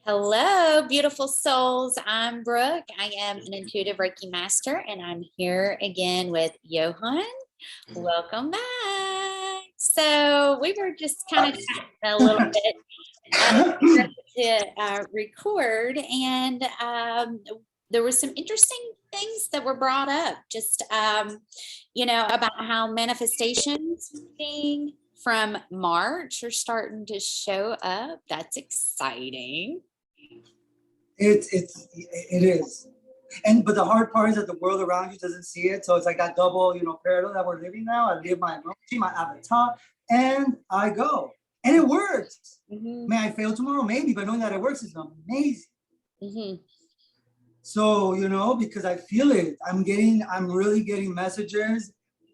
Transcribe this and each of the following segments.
Hello, beautiful souls. I'm Brooke. I am an intuitive Reiki master, and I'm here again with Johann. Welcome back. So we were just kind of chatting a little bit to record, and there were some interesting things that were brought up. Just about how manifestations being from March are starting to show up. That's exciting. It is. But the hard part is that the world around you doesn't see it. So it's like that double, parallel that we're living now. I live my emoji, my avatar, and I go. And it works. Mm-hmm. May I fail tomorrow? Maybe, but knowing that it works is amazing. Mm-hmm. So, because I feel it. I'm really getting messages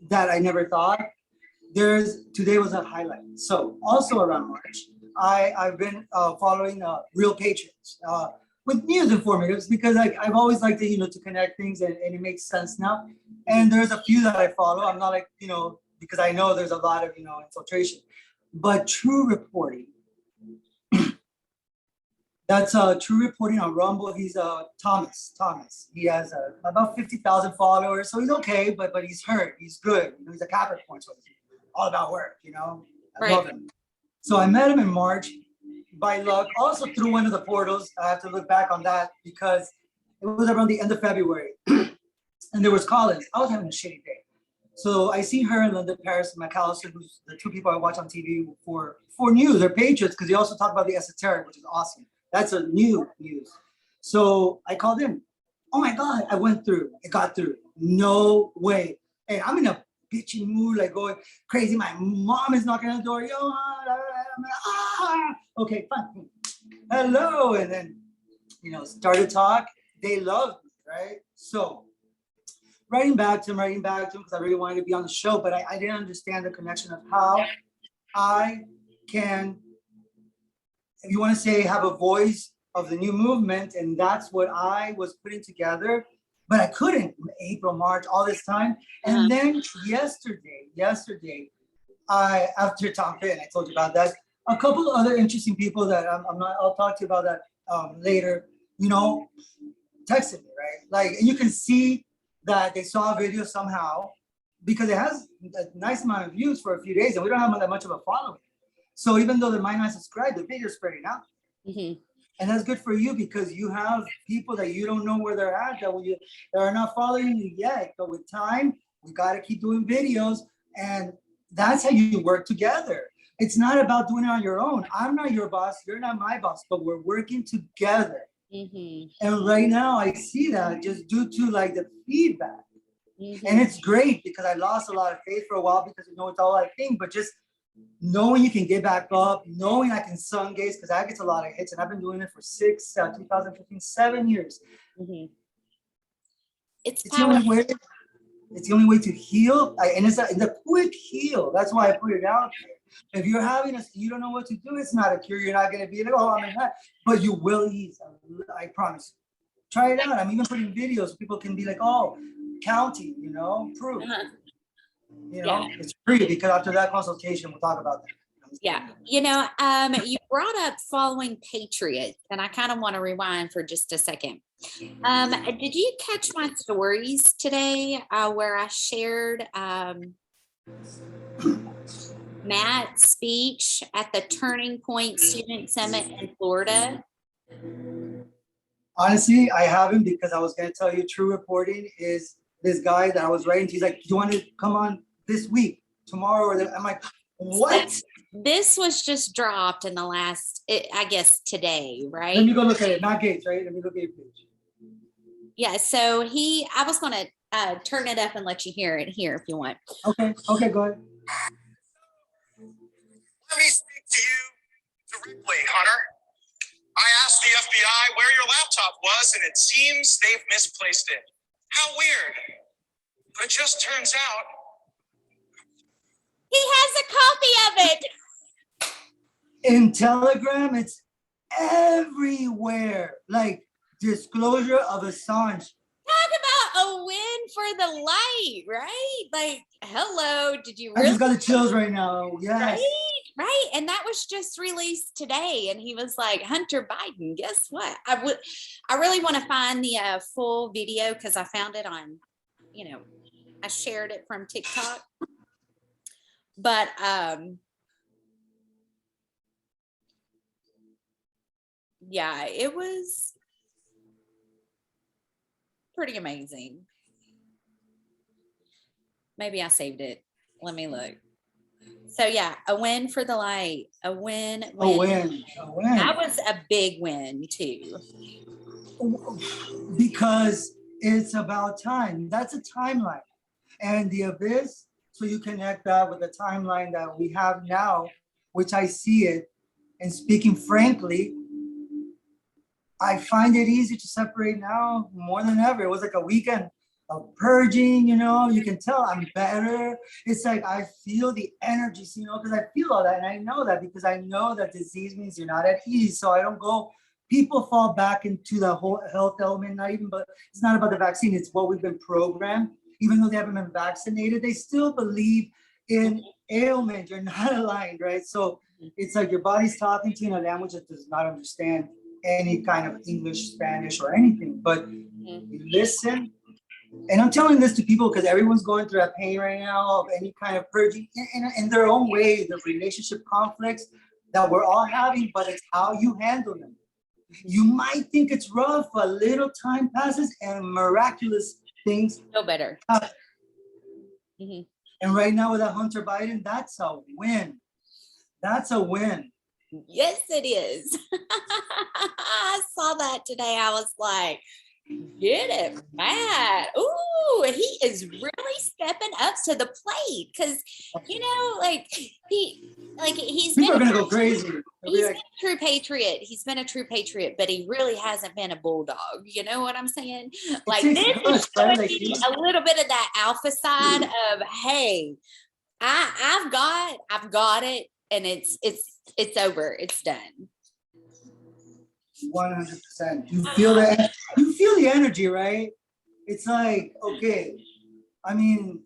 that I never thought. Today was a highlight. So also around March, I've been following Real Patriots. With news informatives, because I've always liked to, to connect things and it makes sense now. And there's a few that I follow. I'm not because I know there's a lot of, infiltration. But True Reporting, that's True Reporting on Rumble. He's Thomas. He has about 50,000 followers. So he's okay, but he's hurt. He's good. He's a Capricorn, so it's all about work, I love him. So I met him in March. By luck, also through one of the portals. I have to look back on that because it was around the end of February. And there was Collins. I was having a shitty day. So I see her in London, Paris, and McAllister, who's the two people I watch on TV for news. They're patriots because they also talk about the esoteric, which is awesome. That's a new news. So I called in. Oh my God, I went through. It got through. No way. And I'm in a bitchy mood, like going crazy. My mom is knocking on the door. Yo, okay, fine. Hello, and then started talk. They loved me, right? So writing back to him because I really wanted to be on the show, but I didn't understand the connection of how I can, if you want to say, have a voice of the new movement, and that's what I was putting together. But I couldn't in April, March, all this time. And then yesterday, after Tom Finn, I told you about that. A couple of other interesting people that I'll talk to you about that later, texted me, right? Like, and you can see that they saw a video somehow because it has a nice amount of views for a few days and we don't have that much of a following. So even though they might not subscribe, the video's spreading out. Mm-hmm. And that's good for you because you have people that you don't know where they're at, that are not following you yet. But with time, we got to keep doing videos. And that's how you work together. It's not about doing it on your own. I'm not your boss. You're not my boss, but we're working together. Mm-hmm. And right now I see that just due to the feedback. Mm-hmm. And it's great because I lost a lot of faith for a while because it's all I think, but just knowing you can get back up, knowing I can sun gaze, because I get a lot of hits, and I've been doing it for 7 years. Mm-hmm. It's the only way. It's the only way to heal, and it's a quick heal. That's why I put it out there. If you're you don't know what to do, it's not a cure. You're not going to be like, oh, I'm in that, but you will ease. I promise. Try it out. I'm even putting videos so people can be like, oh, counting, proof. Uh-huh. It's free because after that consultation, we'll talk about that. Yeah. You brought up following Patriots, and I kind of want to rewind for just a second. Did you catch my stories today where I shared Matt's speech at the Turning Point Student Summit in Florida? Honestly, I haven't because I was going to tell you True Reporting is this guy that I was writing to. He's like, do you want to come on this week, tomorrow? I'm like, what? This was just dropped in the last, I guess, today, right? Let me go look at it. Not Gates, right? Let me look at your page. Yeah, so I was going to turn it up and let you hear it here if you want. Okay, go ahead. Let me speak to you directly, Hunter. I asked the FBI where your laptop was, and it seems they've misplaced it. How weird. But it just turns out he has a copy of it. In Telegram, it's everywhere. Like disclosure of Assange. Talk about a win for the light, right? Like, hello, did you really? I just got the chills right now. Yes. Right. And that was just released today. And he was like, Hunter Biden, guess what? I really want to find the full video because I found it on, I shared it from TikTok. But yeah, it was pretty amazing. Maybe I saved it. Let me look. So yeah, a win for the light, a win. A win. That was a big win too. Because it's about time. That's a timeline. And the abyss, so you connect that with the timeline that we have now, which I see it. And speaking frankly, I find it easy to separate now more than ever. It was like a weekend of purging, you can tell I'm better. It's like I feel the energies, because I feel all that. And I know that because I know that disease means you're not at ease. So I don't go, people fall back into the whole health element, but it's not about the vaccine. It's what we've been programmed. Even though they haven't been vaccinated, they still believe in ailment. You're not aligned, right? So it's like your body's talking to you in a language that does not understand any kind of English, Spanish, or anything. But you listen. And I'm telling this to people because everyone's going through that pain right now of any kind of purging in their own way, the relationship conflicts that we're all having, but it's how you handle them. You might think it's rough, a little time passes and miraculous things feel better. And right now with that Hunter Biden, that's a win. That's a win. Yes, it is. I saw that today. I was like, get it, Matt. Ooh, he is really stepping up to the plate because, he's people been are gonna go crazy. He's been a true patriot. He's been a true patriot, but he really hasn't been a bulldog. You know what I'm saying? Like this is showing me a little bit of that alpha side of, hey, I've got it, and it's over. It's done. 100%. You feel that. You feel the energy, right? It's like, okay. I mean,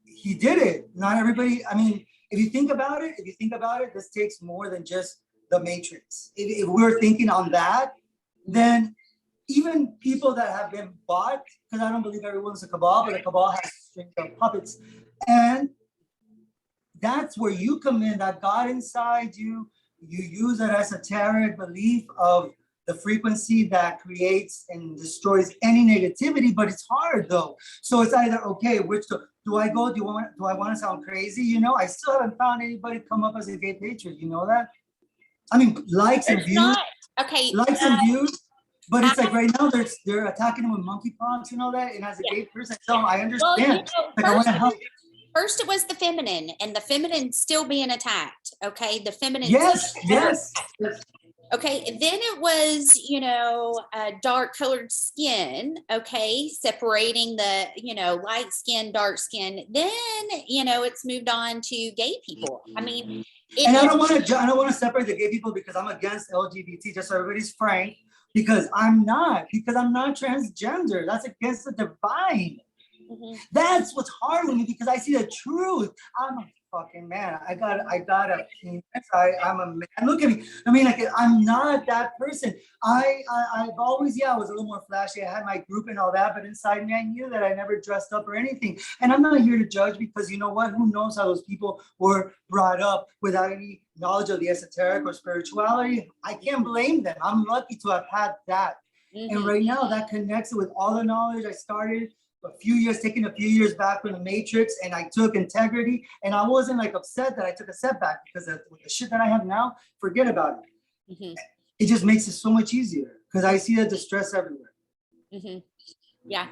he did it. Not everybody. I mean, if you think about it, this takes more than just the Matrix. If we're thinking on that, then even people that have been bought, because I don't believe everyone's a cabal, but a cabal has strings of puppets, and that's where you come in. That God inside you. You use that esoteric belief of the frequency that creates and destroys any negativity, but it's hard though. So it's either, okay, which do I go? Do I want to sound crazy? I still haven't found anybody come up as a gay patriot. You know that? I mean, likes and views. Likes and views. But it's like right now they're attacking him with monkeypox and all that. And as a gay person, so I understand. I want to help. First, it was the feminine, and the feminine still being attacked. Okay, the feminine. Yes. Okay, then it was, dark colored skin, okay, separating the, light skin, dark skin. Then, it's moved on to gay people. I mean, and I don't want to separate the gay people because I'm against LGBT, just so everybody's frank, because I'm not transgender. That's against the divine. That's what's hard with me because I see the truth. I'm a fucking man. I got a penis. I'm a man. Look at me. I mean, like I'm not that person. I've always, I was a little more flashy. I had my group and all that, but inside me, I knew that I never dressed up or anything. And I'm not here to judge because you know what? Who knows how those people were brought up without any knowledge of the esoteric or spirituality? I can't blame them. I'm lucky to have had that. And right now, that connects with all the knowledge I started. Taking a few years back from the Matrix, and I took integrity, and I wasn't like upset that I took a setback because with the shit that I have now, forget about it. It just makes it so much easier because I see the distress everywhere. Yeah.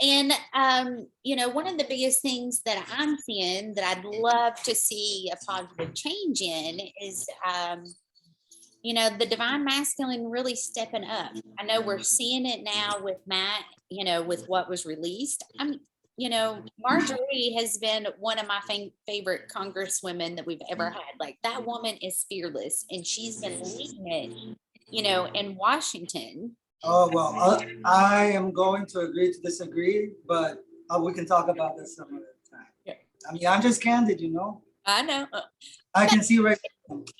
And, one of the biggest things that I'm seeing that I'd love to see a positive change in is, the divine masculine really stepping up. I know we're seeing it now with Matt, with what was released. Marjorie has been one of my favorite congresswomen that we've ever had. Like that woman is fearless and she's been leading it, in Washington. Oh, well, I am going to agree to disagree, but we can talk about this some other time. Yeah. I mean, I'm just candid, I know. I can see right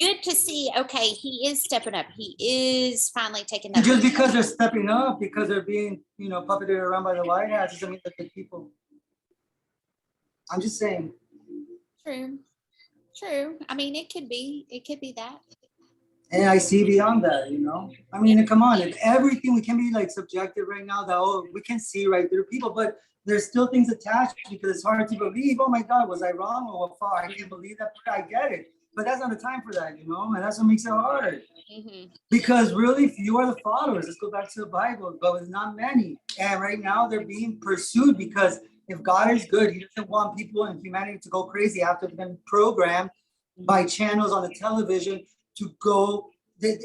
good to see. Okay, he is stepping up. He is finally taking that. Just because they're stepping up, because they're being, puppeted around by the White Hats, doesn't mean they're good people. I'm just saying. True. I mean, it could be that. And I see beyond that, I mean, come on, if everything, we can be like subjective right now that, we can see right through people, but there's still things attached because it's hard to believe. Oh my God, was I wrong or what far? I can't believe that. I get it, but that's not the time for that, and that's what makes it hard. Because really, if you are the followers, let's go back to the Bible, but with not many. And right now they're being pursued because if God is good, he doesn't want people in humanity to go crazy after they've been programmed by channels on the television to go,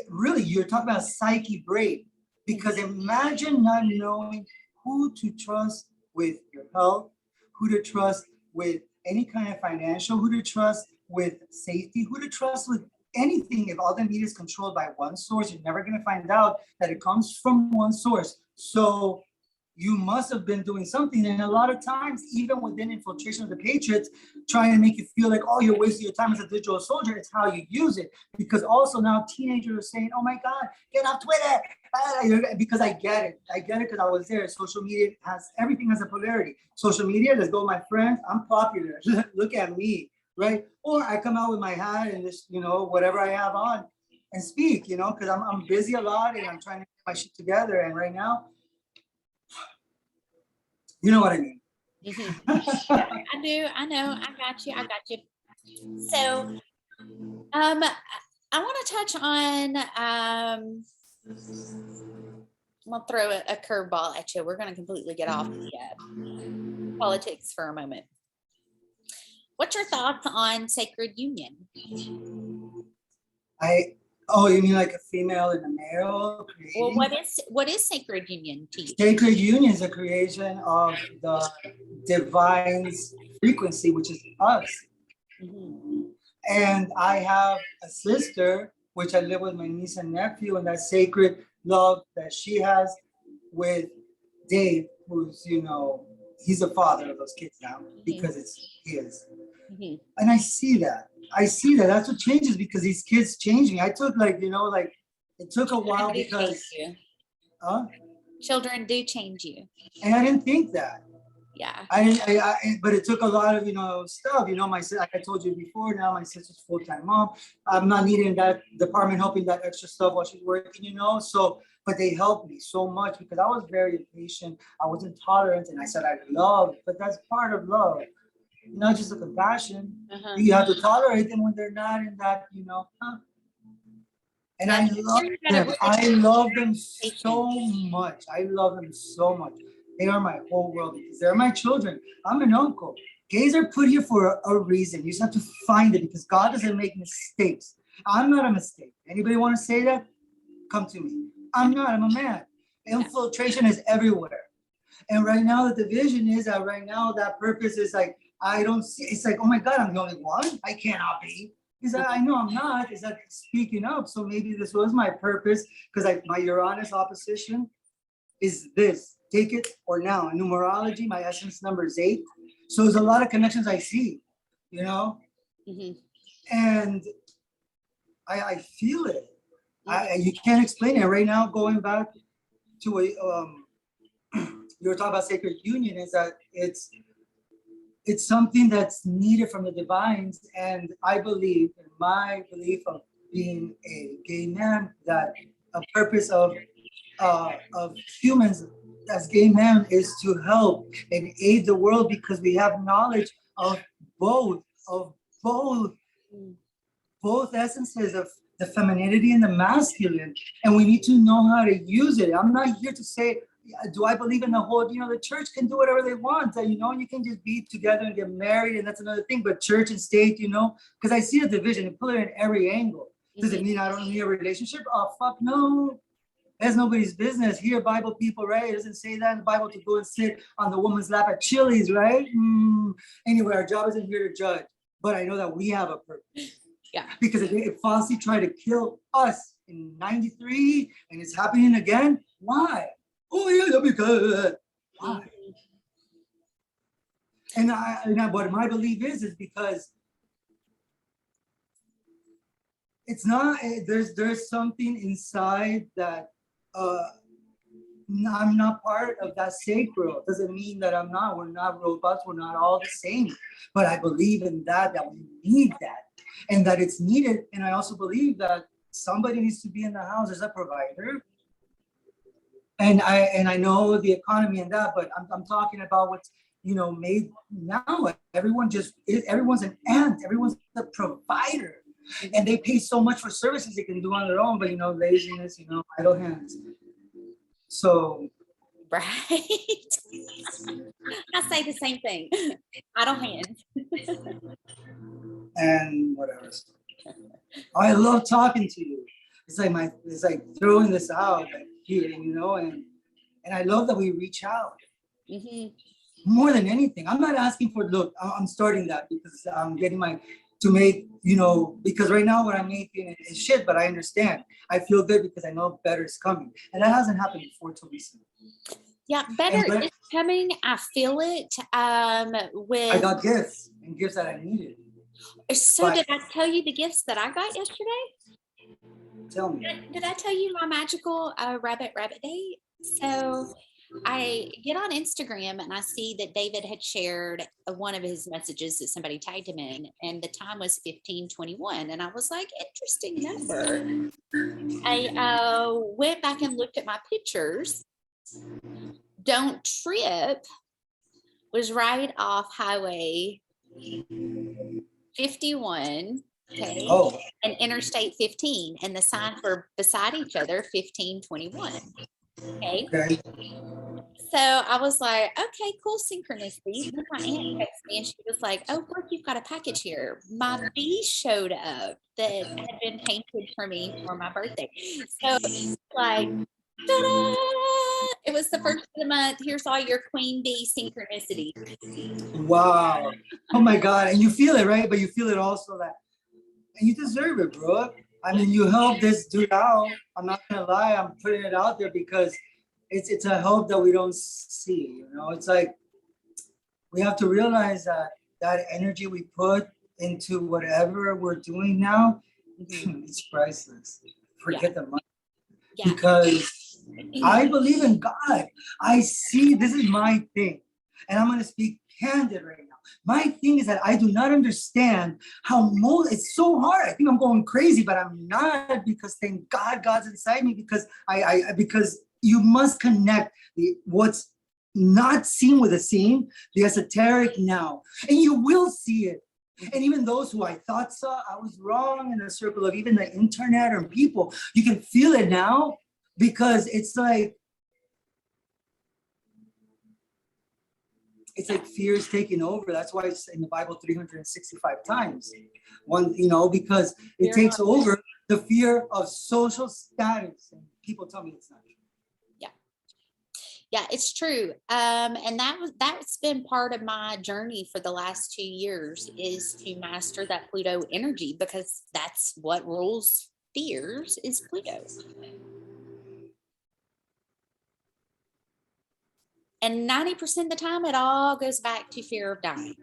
really, you're talking about psyche break. Because imagine not knowing who to trust with your health, who to trust with any kind of financial, who to trust with safety, who to trust with anything. If all the media is controlled by one source, you're never going to find out that it comes from one source. So you must have been doing something. And a lot of times, even within infiltration of the Patriots, trying to make you feel like, oh, you're wasting your time as a digital soldier. It's how you use it. Because also now teenagers are saying, oh my God, get off Twitter. Because I get it. Because I was there. Social media everything has a polarity. Social media, let's go, my friends. I'm popular. Look at me, right? Or I come out with my hat and this, whatever I have on and speak, because I'm busy a lot and I'm trying to get my shit together. And right now, you know what I mean? I do. I know. I got you. So, I want to touch on, I'm going to throw a curveball at you. We're going to completely get off the politics for a moment. What's your thoughts on sacred union? You mean like a female and a male creating? Well, what is sacred union to you? Sacred union is a creation of the divine's frequency, which is us. And I have a sister, which I live with my niece and nephew, and that sacred love that she has with Dave, who's, he's the father of those kids now because it's his. And I see that. That's what changes, because these kids change me. I took it took a while because children do change you. And I didn't think that. Yeah. But it took a lot of, stuff. Like I told you before, now my sister's full-time mom. I'm not needing that department helping that extra stuff while she's working, So, but they helped me so much because I was very impatient. I was intolerant, and I said I love, but that's part of love. Not just a compassion. You have to tolerate them when they're not in that, And I love them. I love them so much. They are my whole world because they're my children. I'm an uncle. Gays are put here for a reason. You just have to find it because God doesn't make mistakes. I'm not a mistake. Anybody want to say that? Come to me. I'm a man. Infiltration is everywhere. And right now the division is that right now that purpose is like, I don't see, it's like, oh my God, I'm the only one. I cannot be. Is that I know I'm not, is that speaking up. So maybe this was my purpose because my Uranus opposition is this, take it or now. In numerology, my essence number is 8. So there's a lot of connections I see, and I feel it. You can't explain it. Right now, going back to you were talking about sacred union, is that it's something that's needed from the divines. And I believe, in my belief of being a gay man, that a purpose of humans as gay men is to help and aid the world because we have knowledge of both essences of the femininity and the masculine, and we need to know how to use it. I'm not here to say, do I believe in the whole, the church can do whatever they want, you can just be together and get married, and that's another thing, but church and state, because I see a division and put it in every angle. Does it mean I don't need a relationship? Oh, fuck no. That's nobody's business. Here, Bible people, right? It doesn't say that in the Bible to go and sit on the woman's lap at Chili's, right? Anyway, our job isn't here to judge, but I know that we have a purpose. Yeah. Because if Fonzie tried to kill us in '93 and it's happening again, why? Oh yeah, because why? And what my belief is because it's not, there's something inside that I'm not part of that sacral. Doesn't mean that we're not robots, we're not all the same. But I believe in that we need that and that it's needed. And I also believe that somebody needs to be in the house as a provider. And I know the economy and that, but I'm talking about what's, made now. Everyone's an ant, everyone's a provider. And they pay so much for services they can do on their own, but laziness, idle hands. So right. I say the same thing. Idle hands. And whatever. I love talking to you. It's like throwing this out here, and I love that we reach out. More than anything, I'm not asking for, look, I'm starting that because I'm getting because right now what I'm making is shit, but I understand. I feel good because I know better is coming. And that hasn't happened before till recently. Yeah, better is coming. I feel it. I got gifts that I needed. So did I tell you the gifts that I got yesterday? Tell me. Did I tell you my magical rabbit date? So I get on Instagram and I see that David had shared one of his messages that somebody tagged him in, and the time was 15:21. And I was like, interesting number. I went back and looked at my pictures. Don't Trip was right off Highway 51. Okay. Oh. And Interstate 15, and the signs were beside each other, 15:21. Okay. So I was like, okay, cool synchronicity. Then my aunt texted me and she was like, oh, Brooke, you've got a package here. My bee showed up that had been painted for me for my birthday. So it's like, ta-da! It was the first of the month. Here's all your queen bee synchronicity. Wow. Oh my God. And you feel it, right? But you feel it also and you deserve it, bro. I mean, you help this dude out. I'm not gonna lie, I'm putting it out there because it's a help that we don't see. It's like we have to realize that energy we put into whatever we're doing now, it's priceless. Forget the money. Yeah. Because I believe in God. I see, this is my thing. And I'm gonna speak candid right now. My thing is that I do not understand how it's so hard. I think I'm going crazy, but I'm not, because thank God God's inside me, because because you must connect what's not seen with the seen, the esoteric now, and you will see it. And even those who I thought saw, I was wrong in the circle of even the internet or people, you can feel it now, because it's like fear is taking over. That's why it's in the Bible 365 times. Because it takes over the fear of social status. And people tell me it's not true. Yeah, it's true. And that's been part of my journey for the last 2 years, is to master that Pluto energy, because that's what rules fears, is Pluto. And 90% of the time, it all goes back to fear of dying.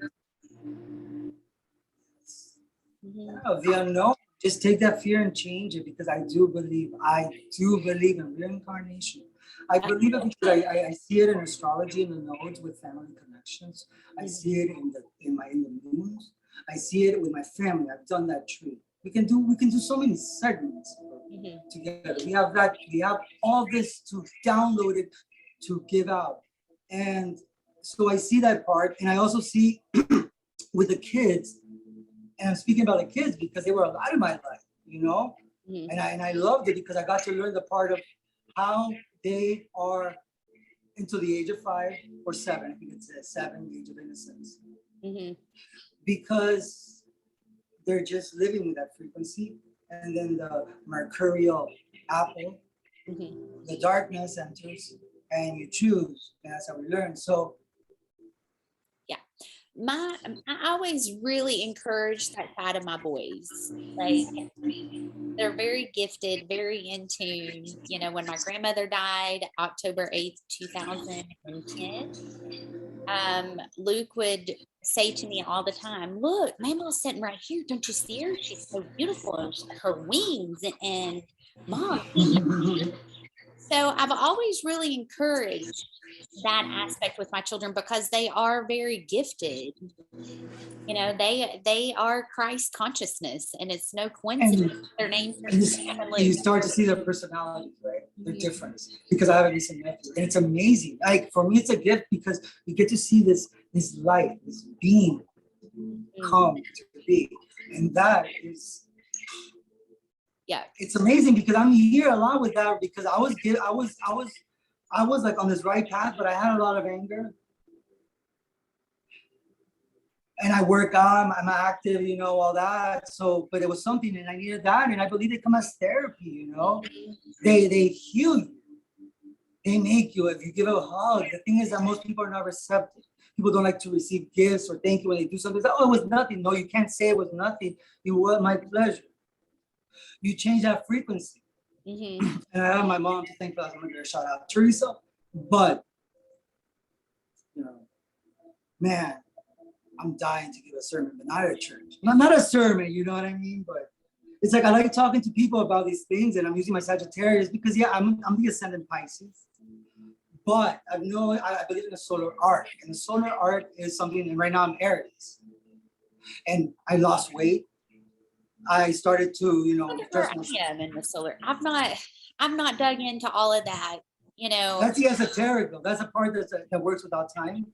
The unknown. Just take that fear and change it, because I do believe in reincarnation. I believe it because I see it in astrology, in the nodes with family connections. I see it in the moons. I see it with my family. I've done that tree. We can do so many segments together. We have all this to download it, to give out. And so I see that part. And I also see with the kids, and I'm speaking about the kids because they were a lot of my life, and I loved it because I got to learn the part of how they are until the age of 5 or 7. I think it's 7, the age of innocence. Because they're just living with that frequency. And then the mercurial apple, the darkness enters, and you choose. And that's how we learn. So I always really encourage that side of my boys. Like, they're very gifted, very in tune. When my grandmother died, October 8th, 2010, Luke would say to me all the time, look, Mama's sitting right here. Don't you see her? She's so beautiful. And her wings and Mom. So I've always really encouraged that aspect with my children because they are very gifted. You know, they are Christ consciousness, and it's no coincidence their names are you start to see their personalities, right? Their difference. Because I have a niece and nephew, and it's amazing. Like for me, it's a gift because you get to see this light, this being come to be, and that is. Yeah, it's amazing because I'm here a lot with that because I was like on this right path, but I had a lot of anger. And I work on, I'm active, you know, all that. So, but it was something and I needed that. And I believe they come as therapy, you know, they heal you. They make you, if you give a hug, the thing is that most people are not receptive. People don't like to receive gifts or thank you when they do something. Like, oh, it was nothing. No, you can't say it was nothing. It was my pleasure. You change that frequency. And I have my mom to thank for that. I'm gonna give her a shout out, Teresa. But, you know, man, I'm dying to give a sermon, but not at a church. Not a sermon, you know what I mean? But it's like I like talking to people about these things, and I'm using my Sagittarius because I'm the ascendant Pisces. But I believe in the solar arc, and the solar arc is something. And right now I'm Aries, and I lost weight. I started to, you know, I am in the solar. I've not dug into all of that. You know, that's the esoteric though. That's a part that works without time.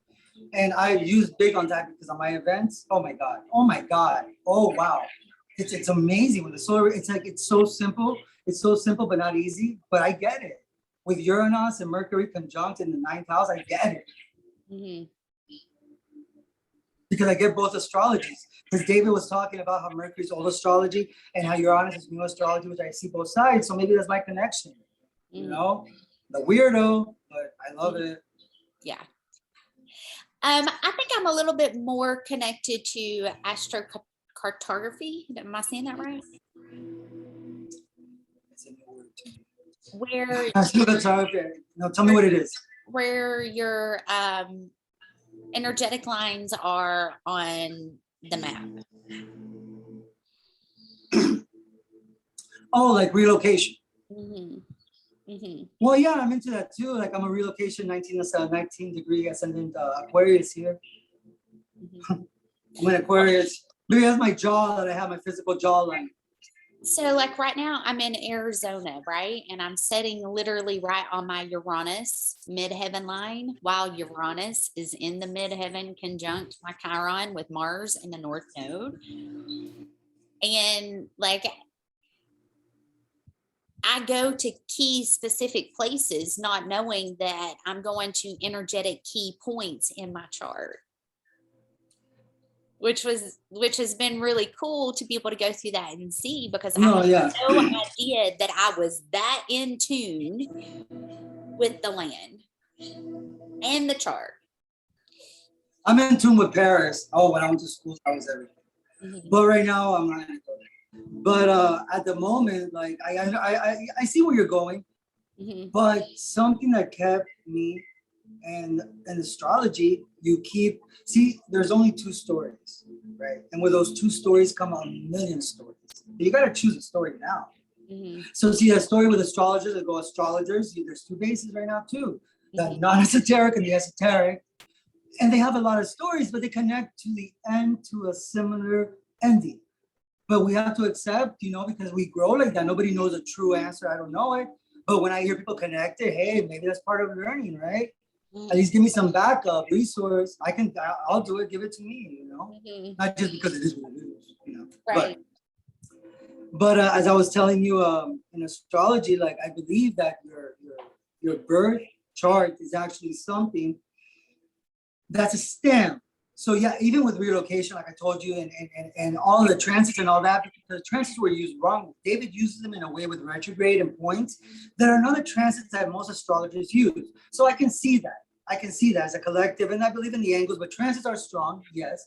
And I use big on that because on my events, oh my God, oh wow. It's amazing with the solar, it's like, it's so simple, but not easy, but I get it. With Uranus and Mercury conjunct in the 9th house, I get it. Because I get both astrologies. Because David was talking about how Mercury's old astrology and how Uranus is new astrology, which I see both sides. So maybe that's my connection, you know? The weirdo, but I love it. Yeah. I think I'm a little bit more connected to astrocartography. Am I saying that right? It's a new word to me. Where astrocartography. No, tell me what it is. Where your energetic lines are on the map. Oh, like relocation. Well, yeah, I'm into that too. Like I'm a relocation 19 degree ascendant Aquarius here. I'm an Aquarius. Maybe that's my jaw that I have, my physical jawline. So like right now I'm in Arizona, right? And I'm sitting literally right on my Uranus midheaven line while Uranus is in the midheaven conjunct my Chiron with Mars in the North Node. And like I go to key specific places, not knowing that I'm going to energetic key points in my chart, which has been really cool to be able to go through that and see because I had no idea that I was that in tune with the land and the chart. I'm in tune with Paris. Oh, when I went to school, I was everything. But right now, I'm not. But at the moment, like I see where you're going, but something that kept me and astrology, there's only 2 stories, right? And with those 2 stories come a million stories. You got to choose a story now. So see that story with astrologers, that go astrologers, there's 2 bases right now too, the non-esoteric and the esoteric. And they have a lot of stories, but they connect to the end to a similar ending. But we have to accept, you know, because we grow like that. Nobody knows a true answer. I don't know it. But when I hear people connect it, hey, maybe that's part of learning, right? At least give me some backup resource. I'll do it. Give it to me, you know, not just because it is what it is, you know. Right. But as I was telling you in astrology, like I believe that your birth chart is actually something that's a stem. So yeah, even with relocation, like I told you, and all the transits and all that, because the transits were used wrong. David uses them in a way with retrograde and points that are not the transits that most astrologers use. So I can see that. As a collective, and I believe in the angles, but transits are strong, yes.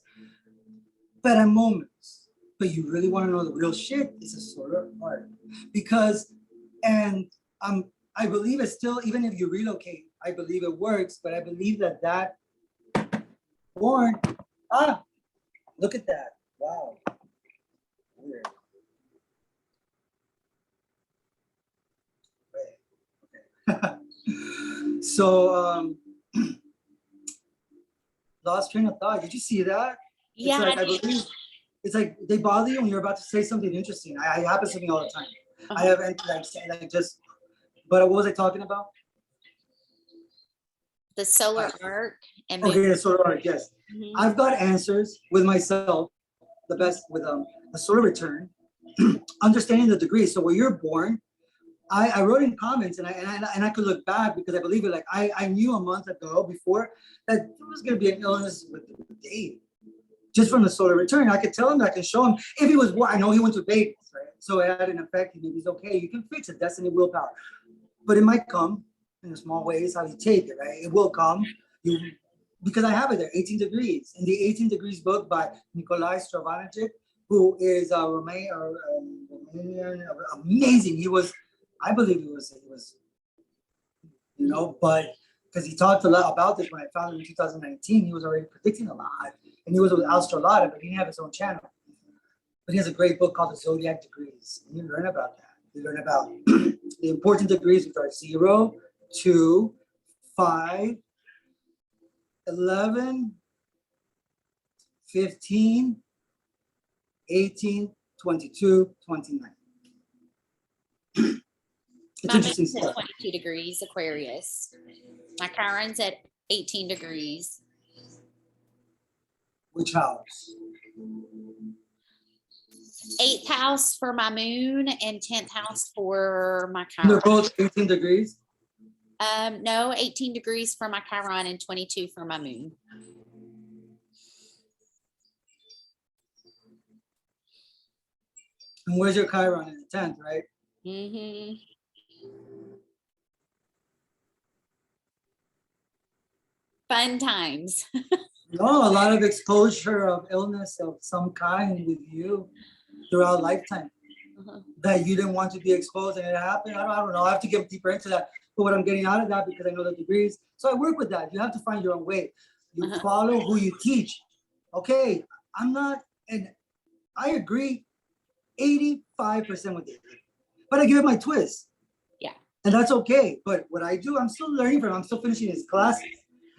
But at moments, but you really want to know the real shit, it's a solar arc. Because, and I believe it's still, even if you relocate, I believe it works, but I believe that born, look at that. Wow. Weird. Okay. So, lost train of thought. Did you see that? Yeah. It's like, I believe, it's like they bother you when you're about to say something interesting. It happens to me all the time. I haven't like just, but what was I talking about? The solar arc and Okay, the solar arc, yes. Mhm. I've got answers with myself, the best with the solar return, understanding the degrees. So where you're born, I wrote in comments and I could look back because I believe it. Like I knew a month ago before that there was going to be an illness with Dave, just from the solar return. I could tell him, I can show him if he was. I know he went to Vegas, right? So it had an effect. Maybe he's okay. You can fix it. Destiny, willpower, but it might come in the small ways. How you take it, right? It will come. Because I have it there, 18 degrees in the 18 degrees book by Nikolai Stravanagic, who is a Romanian, amazing. He was. I believe he was, but because he talked a lot about this when I found him in 2019, he was already predicting a lot. And he was with Astrology, but he didn't have his own channel. But he has a great book called The Zodiac Degrees. And you learn about that. You learn about the important degrees, which are 0, 2, 5, 11, 15, 18, 22, 29. It's interesting moon's at stuff. 22 degrees Aquarius. My Chiron's at 18 degrees. Which house? 8th house for my moon and 10th house for my They're Chiron. both 18 degrees. No, 18 degrees for my Chiron and 22 for my moon. And where's your Chiron in the 10th, right? Mm-hmm. Fun times. No, a lot of exposure of illness of some kind with you throughout lifetime that you didn't want to be exposed and it happened. I don't know. I have to get deeper into that. But what I'm getting out of that, because I know the degrees. So I work with that. You have to find your own way. You follow who you teach. Okay, I'm not, and I agree 85% with it. But I give it my twist. Yeah. And that's okay. But what I do, I'm still learning from him. I'm still finishing his classes.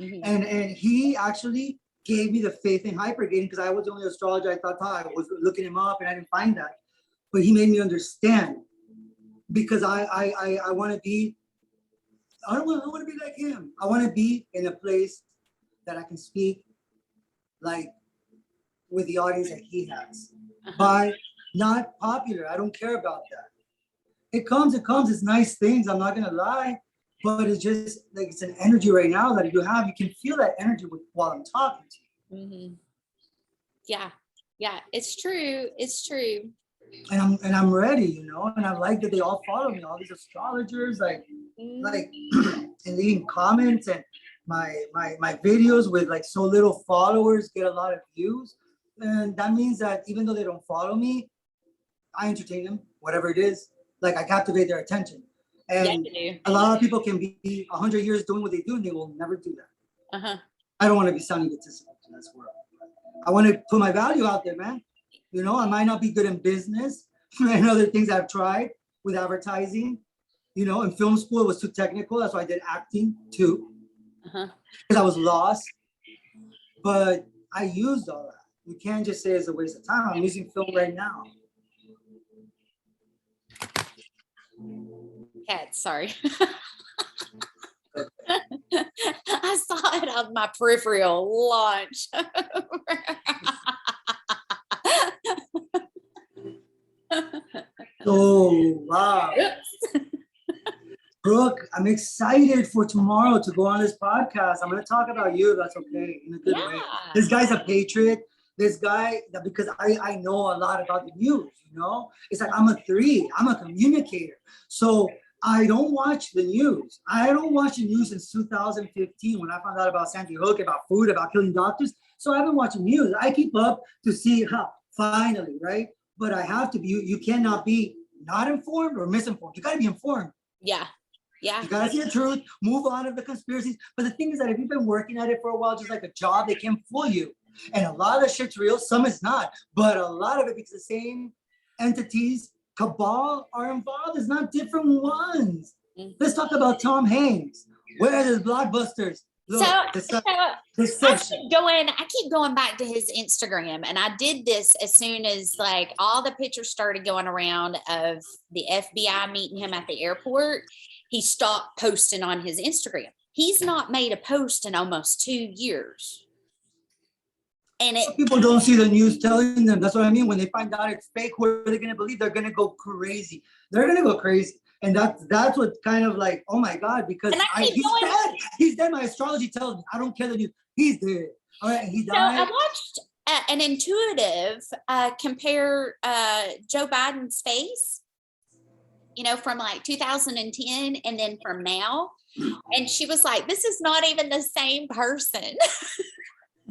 Mm-hmm. And he actually gave me the faith in hypergating because I was the only astrologer I thought I was looking him up and I didn't find that. But he made me understand because I want to be, I want to be like him. I want to be in a place that I can speak like with the audience that he has. By not popular. I don't care about that. It comes. It's nice things. I'm not going to lie. But it's just like it's an energy right now that you have. You can feel that energy while I'm talking to you. Mm-hmm. Yeah, it's true. It's true. And I'm ready, and I like that they all follow me. All these astrologers, like and leaving comments and my videos with like so little followers get a lot of views, and that means that even though they don't follow me, I entertain them, whatever it is. Like I captivate their attention. And a lot of people can be 100 years doing what they do and they will never do that. I don't want to be sounding egotistical in this world. I want to put my value out there, man. I might not be good in business and other things I've tried with advertising. In film school, it was too technical. That's why I did acting too. Because I was lost. But I used all that. You can't just say it's a waste of time. I'm using film right now. Cat, sorry. I saw it on my peripheral launch. Oh, wow. Brooke, I'm excited for tomorrow to go on this podcast. I'm going to talk about you, if that's okay, in a good way. This guy's a patriot. This guy, because I know a lot about the news, It's like I'm a 3. I'm a communicator. So I don't watch the news. I don't watch the news since 2015 when I found out about Sandy Hook, about food, about killing doctors. So I've been watching news. I keep up to see how, finally, right? But I have to be, you cannot be not informed or misinformed. You got to be informed. Yeah. Yeah. You gotta see the truth, move on of the conspiracies. But the thing is that if you've been working at it for a while, just like a job, they can't fool you. And a lot of the shit's real, some is not. But a lot of it, because the same entities, cabal, are involved. It's not different ones. Let's talk about Tom Hanks. Where are the blockbusters? Look, I keep going back to his Instagram, and I did this as soon as like all the pictures started going around of the FBI meeting him at the airport. He stopped posting on his Instagram. He's not made a post in almost 2 years. And people don't see the news telling them. That's what I mean. When they find out it's fake, who are they going to believe? They're going to go crazy. They're going to go crazy. And that's what kind of like, oh my God, because he's dead. He's dead. My astrology tells me. I don't care the news. He's dead. All right, he died. So I watched an intuitive compare Joe Biden's face, from like 2010 and then from now. And she was like, this is not even the same person.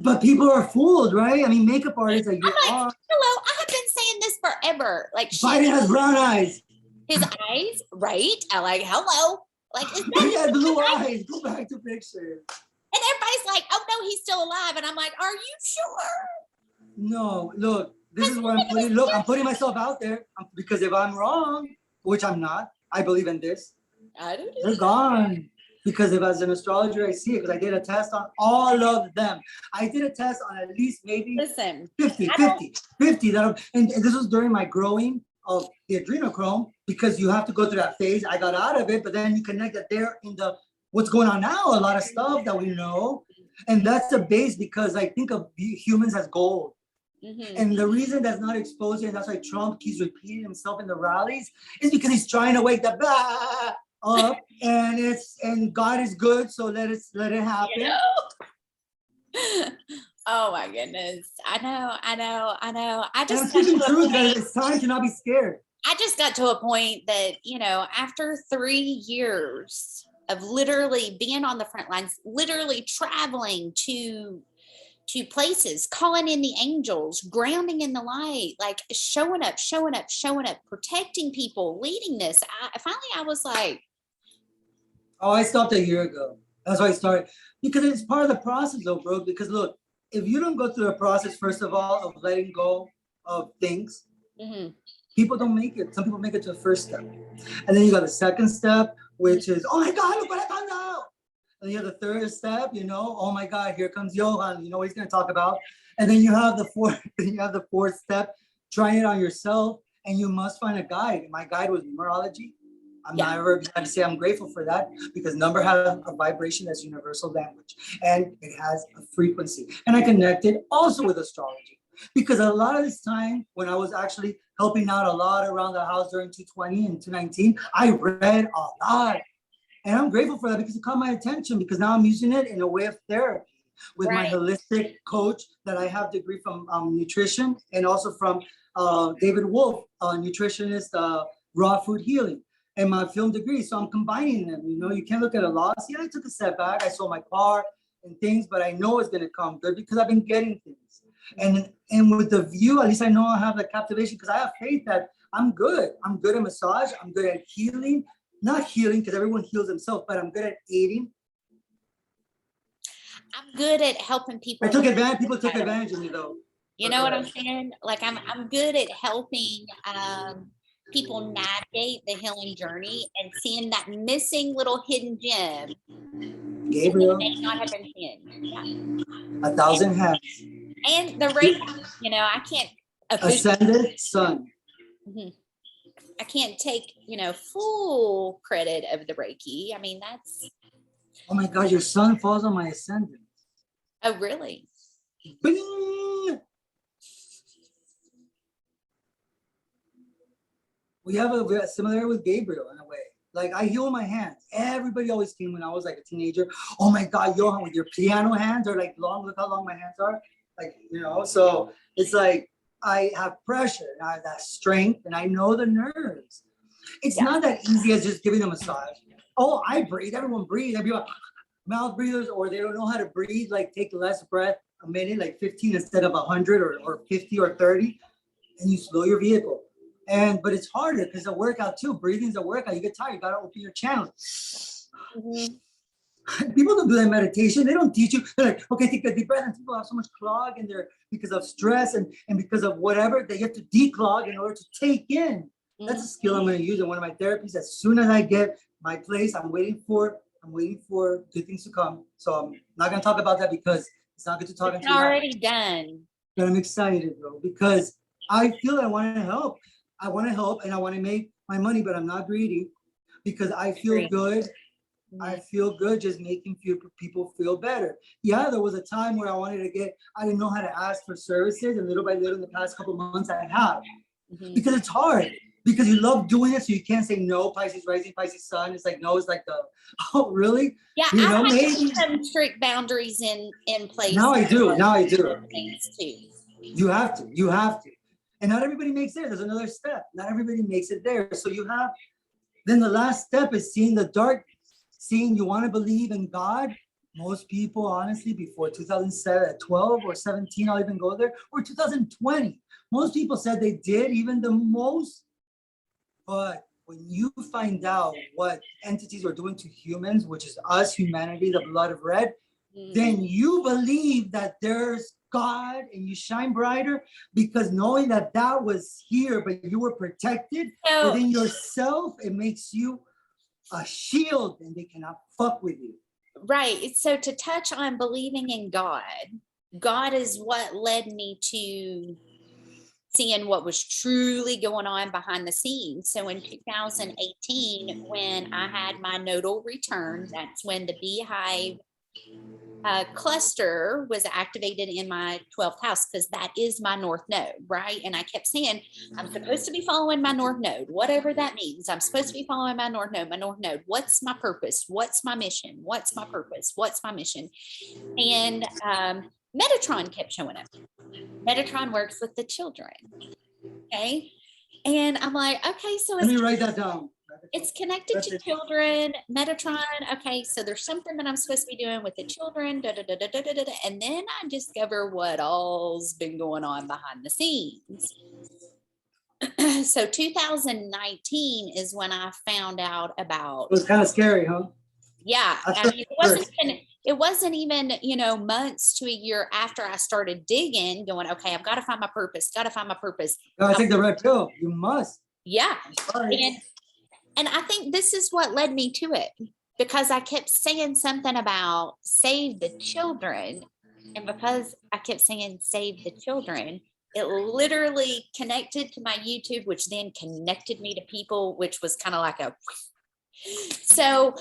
But people are fooled, right? I mean, makeup artists like you are. Hello, I have been saying this forever. Like Biden has brown eyes. His eyes, right? I like, hello. Like, he had blue eyes. Go back to pictures. And everybody's like, oh no, he's still alive. And I'm like, are you sure? No, look, this is what I'm putting. Look, I'm putting myself out there because if I'm wrong, which I'm not, I believe in this. I don't know. They're gone. Because if as an astrologer, I see it because I did a test on all of them. I did a test on at least maybe 50. And this was during my growing of the adrenochrome because you have to go through that phase. I got out of it, but then you connect that there in the what's going on now, a lot of stuff that we know. And that's the base because I think of humans as gold. Mm-hmm. And the reason that's not exposed, and that's why Trump keeps repeating himself in the rallies, is because he's trying to wake the up, and God is good, so let it happen. Oh my goodness. I know. I just it's time to not be scared. I just got to a point that, after 3 years of literally being on the front lines, literally traveling to places, calling in the angels, grounding in the light, like showing up, protecting people, leading this. I was like, oh, I stopped a year ago. That's why I started. Because it's part of the process though, bro. Because look, if you don't go through the process, first of all, of letting go of things, people don't make it. Some people make it to the first step. And then you got the second step, which is, oh my God, look what I found out. And you have the third step, oh my God, here comes Johann, what he's gonna talk about. And then you have the fourth step, trying it on yourself, and you must find a guide. My guide was numerology. I'm not ever going to say I'm grateful for that because number has a vibration that's universal language and it has a frequency. And I connected also with astrology because a lot of this time when I was actually helping out a lot around the house during 220 and 219, I read a lot. And I'm grateful for that because it caught my attention because now I'm using it in a way of therapy with my holistic coach that I have degree from nutrition and also from David Wolf, nutritionist, raw food healing. And my film degree. So I'm combining them. You can't look at a loss. Yeah, I took a step back. I sold my car and things, but I know it's going to come good because I've been getting things. And with the view, at least I know I have the captivation because I have faith that I'm good. I'm good at massage. I'm good at healing. Not healing because everyone heals themselves, but I'm good at aiding. I'm good at helping people. People took advantage of me though. You know what I'm saying? Like I'm good at helping people navigate the healing journey and seeing that missing little hidden gem. Gabriel may not have been hidden. Yeah. 1,000 hands. And the Reiki, I can't. Ascended sun. Mm-hmm. I can't take, full credit of the Reiki. I mean, that's. Oh my God, your sun falls on my ascendant. Oh, really? Bing! We have a similar with Gabriel in a way. Like I heal my hands. Everybody always came when I was like a teenager. Oh my God, Johann, with your piano hands are like long. Look how long my hands are. Like, so it's like I have pressure and I have that strength and I know the nerves. It's not that easy as just giving them a massage. Oh, I breathe. Everyone breathes. Everyone mouth breathers, or they don't know how to breathe. Like take less breath a minute, like 15 instead of 100 or 50 or 30, and you slow your vehicle. But it's harder because it's a workout too. Breathing's a workout. You get tired, you gotta open your channels. People don't do that meditation. They don't teach you. They're like, okay, take a deep breath. And people have so much clog in there because of stress and because of whatever. They have to declog in order to take in. That's a skill I'm going to use in one of my therapies. As soon as I get my place, I'm waiting for good things to come. So I'm not going to talk about that because it's not good to talk. It's already done. But I'm excited, bro, because I feel that I want to help. I want to help and I want to make my money, but I'm not greedy because I feel good. I feel good just making people feel better. Yeah, there was a time where I didn't know how to ask for services, and little by little in the past couple of months I have. Because it's hard. Because you love doing it, so you can't say no. Pisces rising, Pisces sun. It's like no. It's like oh really? Yeah, you know, I maybe have some strict boundaries in place. Now I do. Things too. You have to. And not everybody makes it. There's another step. Not everybody makes it there. So you have. Then the last step is seeing the dark. Seeing you want to believe in God. Most people, honestly, before 2007, 12 or 17, I'll even go there, or 2020. Most people said they did, even the most. But when you find out what entities are doing to humans, which is us, humanity, the blood of red, then you believe that there's God and you shine brighter because knowing that was here, but you were protected within yourself, it makes you a shield and they cannot fuck with you. Right. So to touch on believing in God is what led me to seeing what was truly going on behind the scenes. So in 2018, when I had my nodal return, that's when the beehive cluster was activated in my 12th house, because that is my north node, right? And I kept saying, I'm supposed to be following my north node, whatever that means. I'm supposed to be following my north node. What's my purpose? What's my mission? What's my purpose? What's my mission? And Metatron kept showing up. Metatron works with the children. Okay. And I'm like, okay, so let me write that down. It's connected to children, Metatron. Okay, so there's something that I'm supposed to be doing with the children. And then I discover what all's been going on behind the scenes. So 2019 is when I found out about. It was kind of scary, huh? Yeah, I mean, it wasn't even, months to a year after I started digging, going, okay, I've got to find my purpose. You gotta take the red pill. You must. Yeah. And I think this is what led me to it, because I kept saying something about save the children. And because I kept saying save the children, it literally connected to my YouTube, which then connected me to people, which was kind of like so,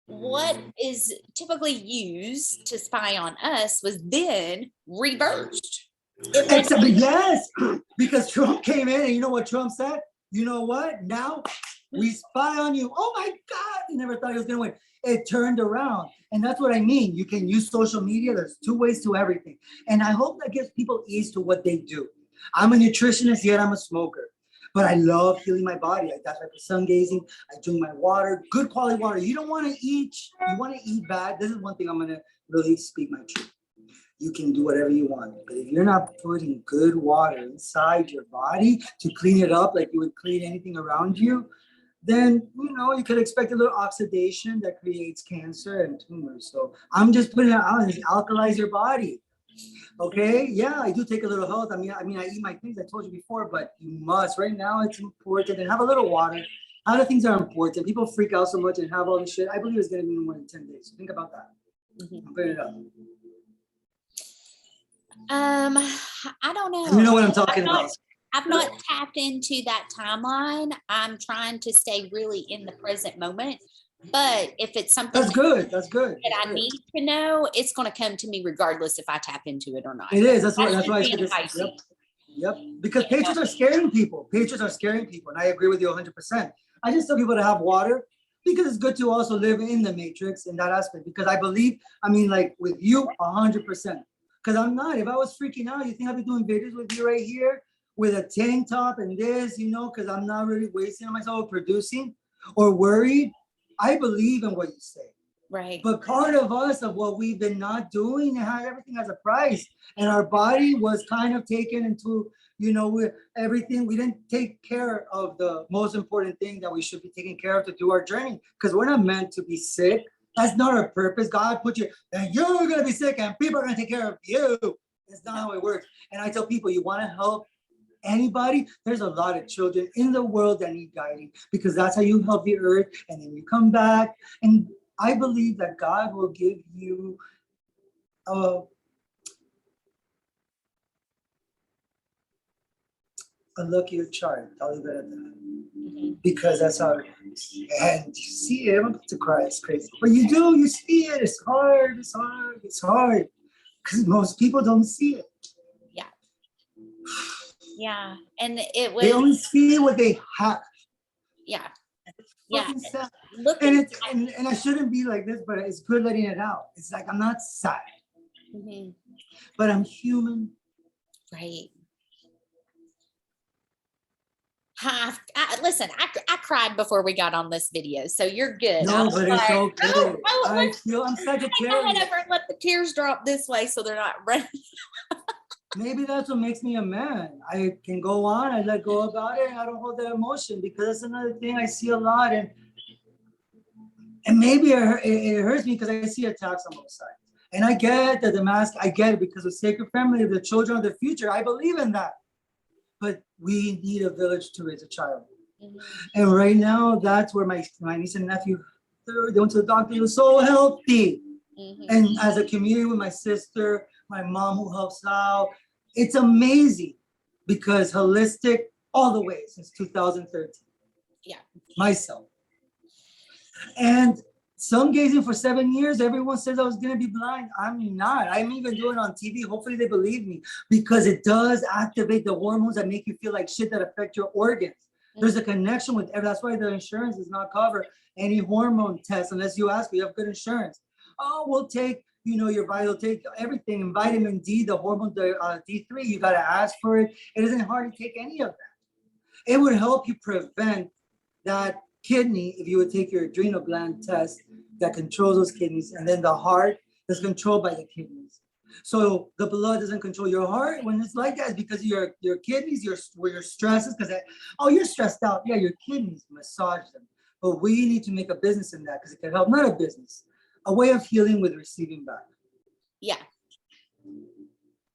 what is typically used to spy on us was then reversed. Yes, because Trump came in and you know what Trump said? You know what? Now we spy on you. Oh my God, he never thought he was going to win. It turned around. And that's what I mean. You can use social media. There's two ways to everything. And I hope that gives people ease to what they do. I'm a nutritionist, yet I'm a smoker. But I love healing my body. That's why for sun gazing, I drink my water, good quality water. You don't want to eat, you want to eat bad. This is one thing I'm going to really speak my truth. You can do whatever you want. But if you're not putting good water inside your body to clean it up like you would clean anything around you, then, you could expect a little oxidation that creates cancer and tumors. So I'm just putting it out and alkalize your body. Okay, yeah, I do take a little health. I mean, I eat my things, I told you before, but you must. Right now, it's important. And have a little water. Other things are important. People freak out so much and have all this shit. I believe it's going to be more than 10 days. So think about that. I'm putting it up. I don't know. You know what I'm talking about. I've not tapped into that timeline. I'm trying to stay really in the present moment. But if it's something that's good that I need to know, it's going to come to me regardless if I tap into it or not. It is. That's why I said this. Yep. Because patriots are scaring people. And I agree with you 100%. I just tell people to have water because it's good to also live in the matrix in that aspect. Because I believe, like with you, 100%. Because I'm not. If I was freaking out, you think I'd be doing videos with you right here with a tank top and this, because I'm not really wasting on myself producing or worried. I believe in what you say. Right. But part of us, of what we've been not doing, and how everything has a price. And our body was kind of taken into You know, we didn't take care of the most important thing that we should be taking care of to do our journey, because we're not meant to be sick. That's not our purpose. God put you, and you're going to be sick and people are going to take care of you. That's not how it works. And I tell people, you want to help anybody, there's a lot of children in the world that need guiding, because that's how you help the earth. And then you come back. And I believe that God will give you a luckier chart. I'll leave it at that. Because that's how it is. And you see it, I'm about to cry, it's crazy. But you see it, it's hard. Because most people don't see it. Yeah. And it was, they only see what they have. Yeah. Sad. Look and at and I shouldn't be like this, but it's good letting it out. It's like, I'm not sad, but I'm human. Right. Listen, I cried before we got on this video, so you're good. No, but it's okay. I'm Sagittarius. Go ahead over and let the tears drop this way so they're not running. Maybe that's what makes me a man. I can go on, I let go about it, and I don't hold that emotion, because that's another thing I see a lot. And maybe it hurts me because I see attacks on both sides. And I get that the mask, I get it, because of sacred family, the children of the future, I believe in that. But we need a village to raise a child. And right now, that's where my niece and nephew, they went to the doctor, he was so healthy. And as a community with my sister, my mom who helps out, it's amazing, because holistic all the way since 2013. Yeah. Myself. And sun gazing for 7 years, everyone says I was going to be blind. I'm not. I'm even doing it on TV. Hopefully they believe me, because it does activate the hormones that make you feel like shit, that affect your organs. There's a connection with everything. That's why the insurance does not cover any hormone tests unless you ask. You have good insurance. Oh, we'll take, your vital, take everything, and vitamin D, the hormone, the D3, you got to ask for it. It isn't hard to take any of that. It would help you prevent that kidney if you would take your adrenal gland test that controls those kidneys, and then the heart is controlled by the kidneys. So the blood doesn't control your heart. When it's like that, it's because of your kidneys, where your stress is, because you're stressed out. Yeah, your kidneys massage them. But we need to make a business in that, because it can help, not a business, a way of healing with receiving back. Yeah.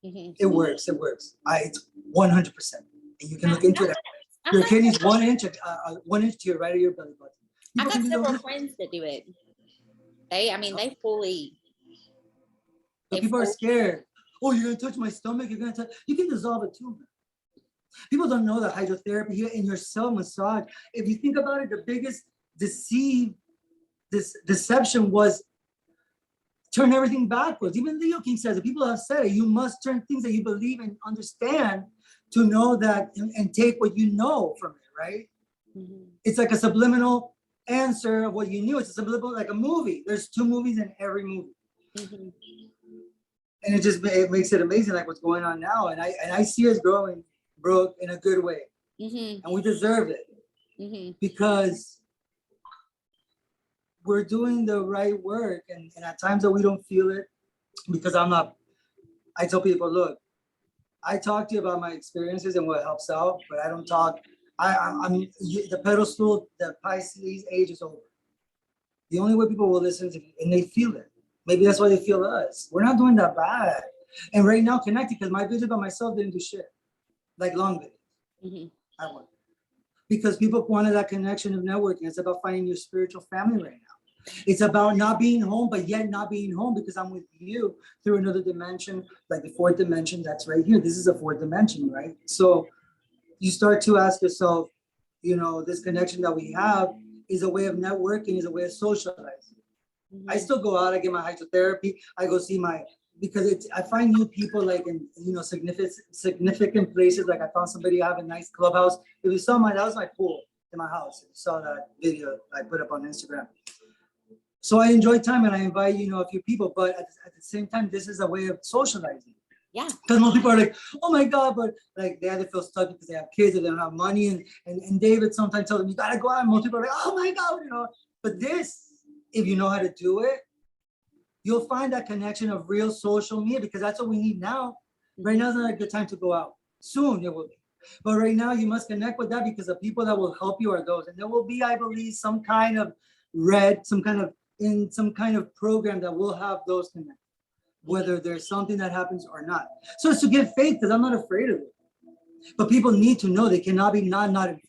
It works. It's 100%. And you can look into it. Your kidney's 1 inch, 1 inch to your right of your belly button. I've got several friends that do it. They fully. But people are scared. Oh, you're gonna touch my stomach. You can dissolve it too. People don't know that hydrotherapy here in your cell massage. If you think about it, the biggest deception was turn everything backwards. Even Leo King says it. People have said it. You must turn things that you believe and understand to know that, and take what you know from it, right? It's like a subliminal answer of what you knew. It's a subliminal, like a movie. There's 2 movies in every movie. And it makes it amazing, like what's going on now. And I see us growing, Brooke, in a good way. And we deserve it. Because we're doing the right work. And at times that we don't feel it, because I tell people, look, I talk to you about my experiences and what helps out, but I don't talk. I'm the pedestal, the Pisces age is over. The only way people will listen is and they feel it. Maybe that's why they feel us. We're not doing that bad. And right now, connecting, because my vision by myself didn't do shit. Like long videos. I won. Because people wanted that connection of networking. It's about finding your spiritual family right now. It's about not being home, but yet not being home, because I'm with you through another dimension, like the 4th dimension. That's right here. This is a 4th dimension, right? So you start to ask yourself, this connection that we have is a way of networking, is a way of socializing. I still go out, I get my hydrotherapy, I go see because I find new people like in, significant places. Like I found somebody, I have a nice clubhouse. If you saw that was my pool in my house. If you saw that video I put up on Instagram. So I enjoy time, and I invite, a few people, but at the same time, this is a way of socializing. Yeah. Because most people are like, oh my God, but like they either feel stuck because they have kids or they don't have money. And David sometimes tells them, you gotta go out. And most people are like, oh my God, But this, if you know how to do it, you'll find that connection of real social media, because that's what we need now. Right now is not a good time to go out. Soon it will be. But right now you must connect with that, because the people that will help you are those. And there will be, I believe, some kind of some kind of program that will have those connect, whether there's something that happens or not. So it's to give faith, because I'm not afraid of it. But people need to know they cannot be not informed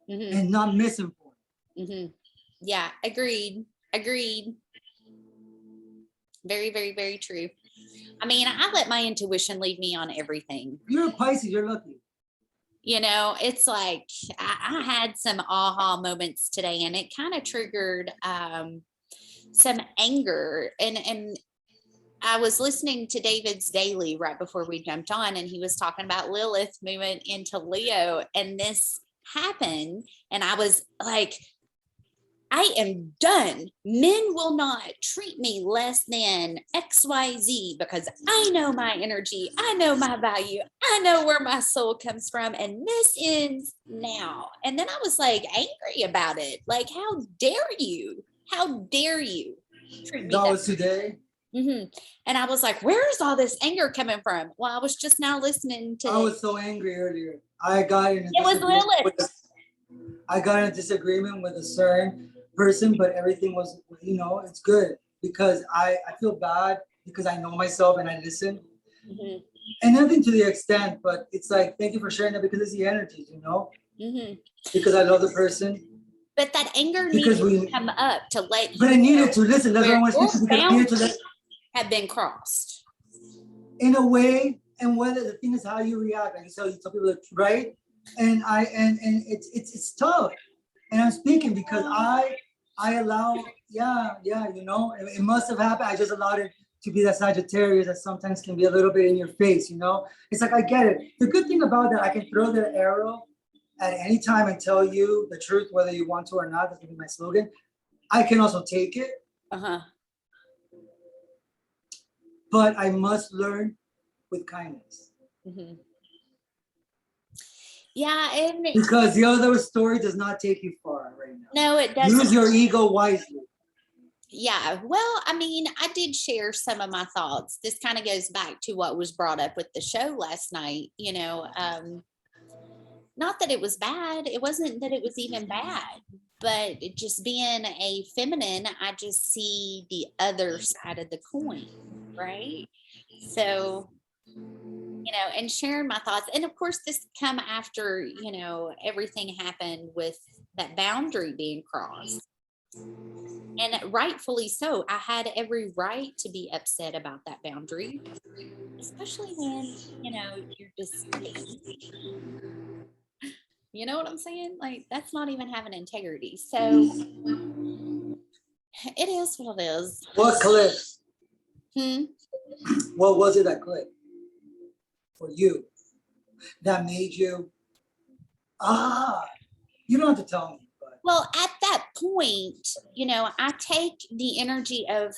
and not misinformed. Yeah, agreed. Very, very, very true. I mean, I let my intuition lead me on everything. You're a Pisces, you're lucky. You know, it's like I had some aha moments today, and it kind of triggered some anger. And I was listening to David's Daily right before we jumped on, and he was talking about Lilith moving into Leo, and this happened. And I was like, I am done. Men will not treat me less than XYZ, because I know my energy. I know my value. I know where my soul comes from. And this ends now. And then I was like angry about it. Like, how dare you? How dare you treat me that was today? And I was like, where's all this anger coming from? Well, I was just now listening to. I was so angry earlier. I got in a disagreement with a certain person, but everything was, it's good, because I feel bad because I know myself and I listen. And nothing to the extent, but it's like, thank you for sharing that, because it's the energies, because I love the person. But that anger needed to come up to let you. But I needed to listen. That's why I want to speak, because I needed to have been crossed in a way. And whether the thing is how you react, like you tell people, right? And it's tough. And I'm speaking because I allow, it must have happened. I just allowed it to be that Sagittarius that sometimes can be a little bit in your face, It's like, I get it. The good thing about that, I can throw that arrow at any time and tell you the truth, whether you want to or not. That's gonna be my slogan. I can also take it. But I must learn with kindness. Yeah, and because the other story does not take you far right now. No, it doesn't. Use your ego wisely. Yeah, well, I mean, I did share some of my thoughts. This kind of goes back to what was brought up with the show last night. Not that it was bad. It wasn't that it was even bad, but just being a feminine, I just see the other side of the coin, right? So, and sharing my thoughts. And of course, this come after, everything happened with that boundary being crossed. And rightfully so. I had every right to be upset about that boundary, especially when, you're just, you know what I'm saying? Like, that's not even having integrity. So it is what it is. What clip? What was it that clicked for you that made you, you don't have to tell me. Well, at that point, I take the energy of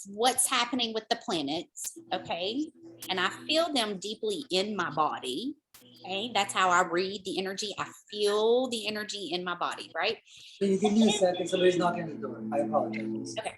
what's happening with the planets, okay? And I feel them deeply in my body, okay? That's how I read the energy. I feel the energy in my body, right? Can you give me a second? Somebody's knocking at the door. I apologize. Okay.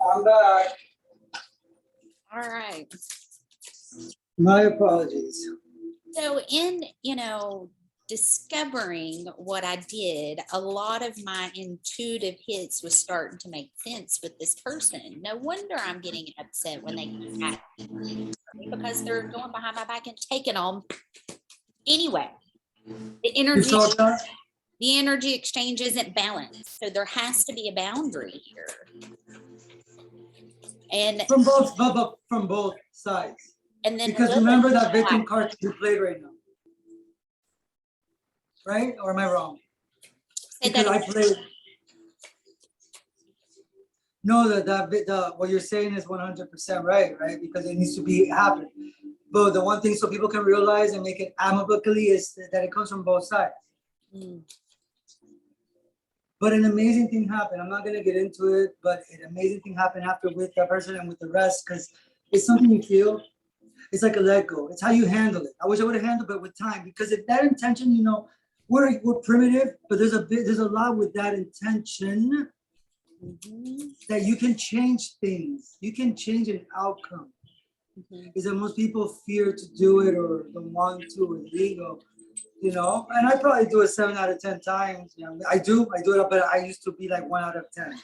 I'm back. All right. My apologies. So in, discovering what I did, a lot of my intuitive hits was starting to make sense with this person. No wonder I'm getting upset when they come back because they're going behind my back and taking them. Anyway, the energy exchange isn't balanced. So there has to be a boundary here. And from both sides. And then because remember that victim card you played right now. Right? Or am I wrong? Because I played. No, the what you're saying is 100% right? Because it needs to be happening. But the one thing so people can realize and make it amicably is that it comes from both sides. Mm. But an amazing thing happened. I'm not gonna get into it, but an amazing thing happened after with that person and with the rest, because it's something you feel. It's like a let go. It's how you handle it. I wish I would have handled it with time, because if that intention, we're primitive, but there's a lot with that intention that you can change things. You can change an outcome. Is that most people fear to do it or don't want to, or the ego, and I probably do it 7 out of 10 times. I do it, but I used to be like 1 out of 10.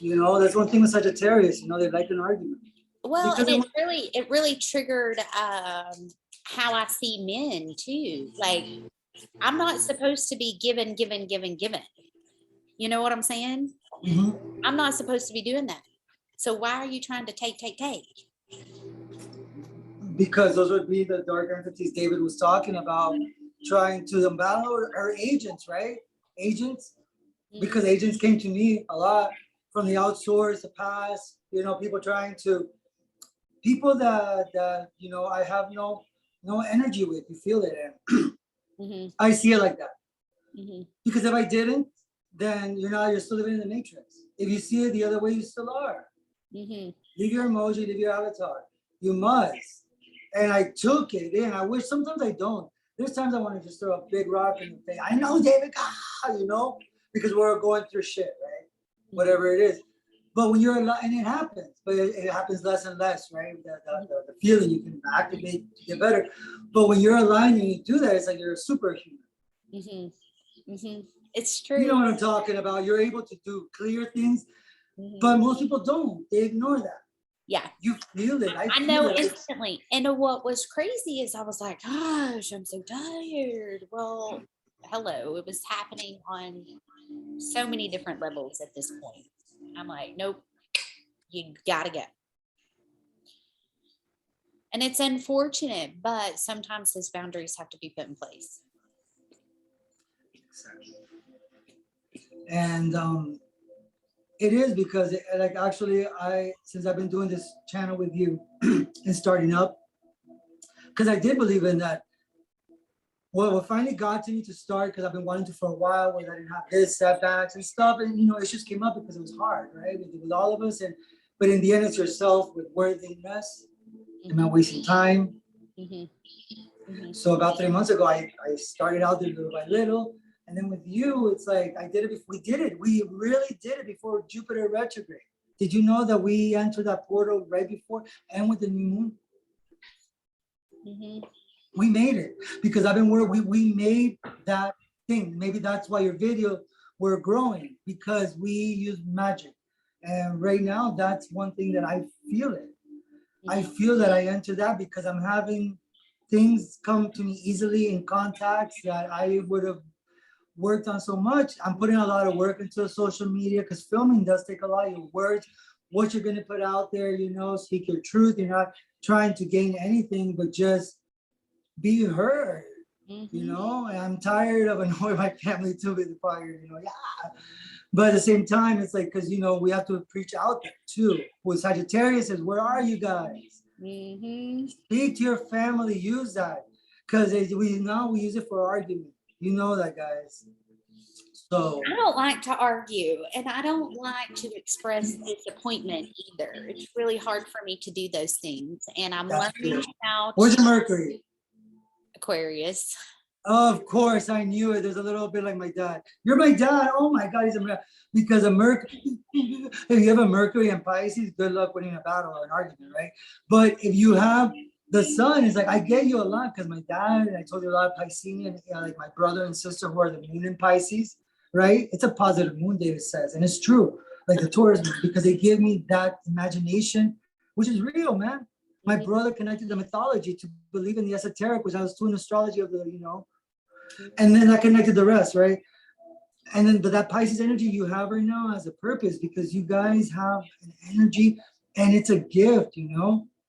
That's one thing with Sagittarius, they like an argument. Well, and it really triggered how I see men too. Like, I'm not supposed to be given. You know what I'm saying? Mm-hmm. I'm not supposed to be doing that. So why are you trying to take? Because those would be the dark entities David was talking about, trying to unbalance our agents, right? Agents, because agents came to me a lot from the outsource, the past, people trying to, people that I have no energy with, you feel it. And I see it like that. Because if I didn't, then you're still living in the matrix. If you see it the other way, you still are. Leave your emoji, leave your avatar. You must. And I took it in. I wish sometimes I don't. There's times I want to just throw a big rock in the face. I know, David, because we're going through shit, right? Whatever it is. But when you're alive, and it happens, but it happens less and less, right? The feeling you can activate to get better. But when you're aligned and you do that, it's like you're a superhuman. It's true. You know what I'm talking about. You're able to do clear things, but most people don't. They ignore that. Yeah. You feel it. I know instantly. And what was crazy is I was like, gosh, I'm so tired. Well, hello. It was happening on so many different levels at this point. I'm like, nope, you gotta go. And it's unfortunate, but sometimes those boundaries have to be put in place. Exactly. And it is because actually since I've been doing this channel with you and starting up, because I did believe in that. Well, what finally got to me to start, because I've been wanting to for a while, was I didn't have this setbacks and stuff, and it just came up because it was hard, right? With all of us, but in the end, it's yourself with worthiness. Am I wasting time? So about 3 months ago, I started out little by little. And then with you, it's like we really did it before Jupiter retrograde. Did you know that we entered that portal right before and with the new moon? We made it because we made that thing. Maybe that's why your video were growing, because we use magic. And right now, that's one thing that I feel it. I feel that I entered that because I'm having things come to me easily in contacts that I would have worked on so much. I'm putting a lot of work into social media because filming does take a lot of your words, what you're going to put out there, speak your truth. You're not trying to gain anything, but just be heard, and I'm tired of annoying my family too with the fire, but at the same time, it's like, because, we have to preach out there too. With Sagittarius is, where are you guys? Speak to your family, use that, because we use it for argument. You know that, guys. So I don't like to argue, and I don't like to express disappointment either. It's really hard for me to do those things, and I'm learning how. Where's your Mercury? Aquarius. Of course, I knew it. There's a little bit like my dad. You're my dad. Oh my God, he's a because a Mercury. If you have a Mercury and Pisces, good luck winning a battle or an argument, right? But if you have the sun, it's like I get you a lot because my dad and I told you a lot of Piscean, like my brother and sister who are the moon in Pisces, right? It's a positive moon, David says, and it's true. Like the Taurus moon, because they give me that imagination, which is real, man. My brother connected the mythology to believe in the esoteric, which I was doing astrology of the, and then I connected the rest, right? And then, but that Pisces energy you have right now has a purpose because you guys have an energy and it's a gift,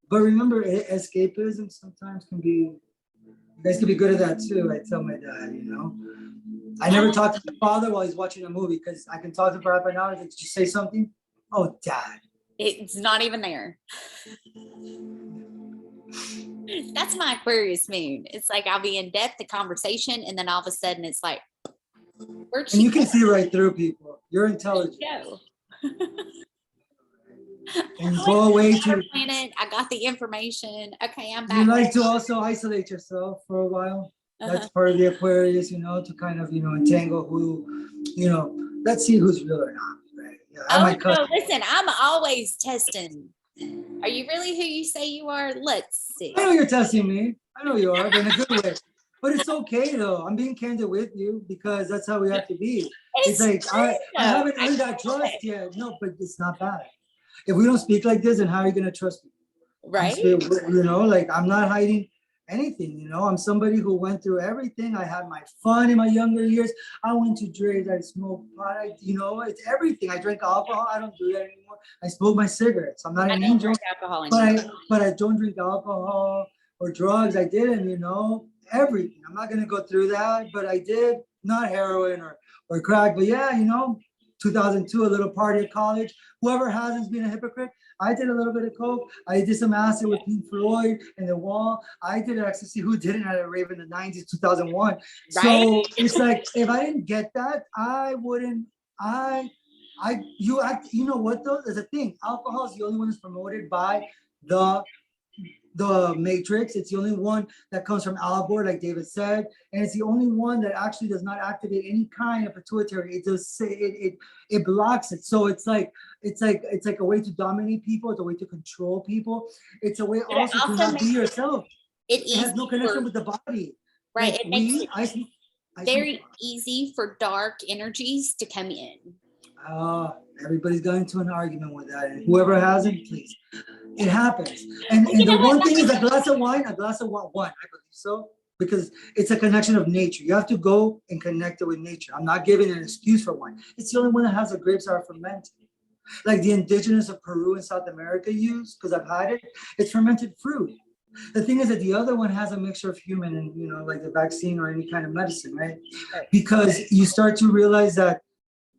But remember, escapism sometimes can be, you guys can be good at that too. I tell my dad, I never talk to my father while he's watching a movie because I can talk to him for half an hour. Did you say something? Oh, Dad. It's not even there. That's my Aquarius moon. It's like I'll be in depth the conversation, and then all of a sudden it's like, and you can see right through people. You're intelligent. Go. And you go away to planet. I got the information. Okay, I'm back. You like to also isolate yourself for a while. That's part of the Aquarius, to kind of, entangle who, let's see who's real or not. Right? Yeah, no, listen, I'm always testing. Are you really who you say you are? Let's see. I know you're testing me. I know you are, but in a good way. But it's okay though. I'm being candid with you because that's how we have to be. It's like I haven't earned that trust yet. No, but it's not bad. If we don't speak like this, then how are you gonna trust me? Right. Like I'm not hiding anything, I'm somebody who went through everything. I had my fun in my younger years. I went to drugs, I smoked pot, it's everything. I drank alcohol. I don't do that anymore. I smoke my cigarettes. I'm not an angel, but I don't drink alcohol or drugs. I didn't, everything. I'm not gonna go through that, but I did, not heroin or crack, but yeah, 2002, a little party at college. Whoever hasn't been a hypocrite. I did a little bit of coke. I did some acid with Pink Floyd and The Wall. I did ecstasy. Who didn't at a rave in the 90s, 2001? Right? So it's like, if I didn't get that, I wouldn't, you know what though? There's a thing. Alcohol is the only one that's promoted by the Matrix. It's the only one that comes from Al Gore, like David said, and it's the only one that actually does not activate any kind of pituitary. It does say it blocks it. So it's like a way to dominate people. It's a way to control people. It's a way also to not be yourself. It has no connection with the body. Right. Like it makes it very easy for dark energies to come in. Everybody's got into an argument with that, and whoever hasn't, please. It happens. And the one thing is a glass of wine, I believe so, because it's a connection of nature. You have to go and connect it with nature. I'm not giving an excuse for wine. It's the only one that has the grapes that are fermented. Like the indigenous of Peru and South America use, because I've had it, it's fermented fruit. The thing is that the other one has a mixture of human and, like the vaccine or any kind of medicine, right? Because you start to realize that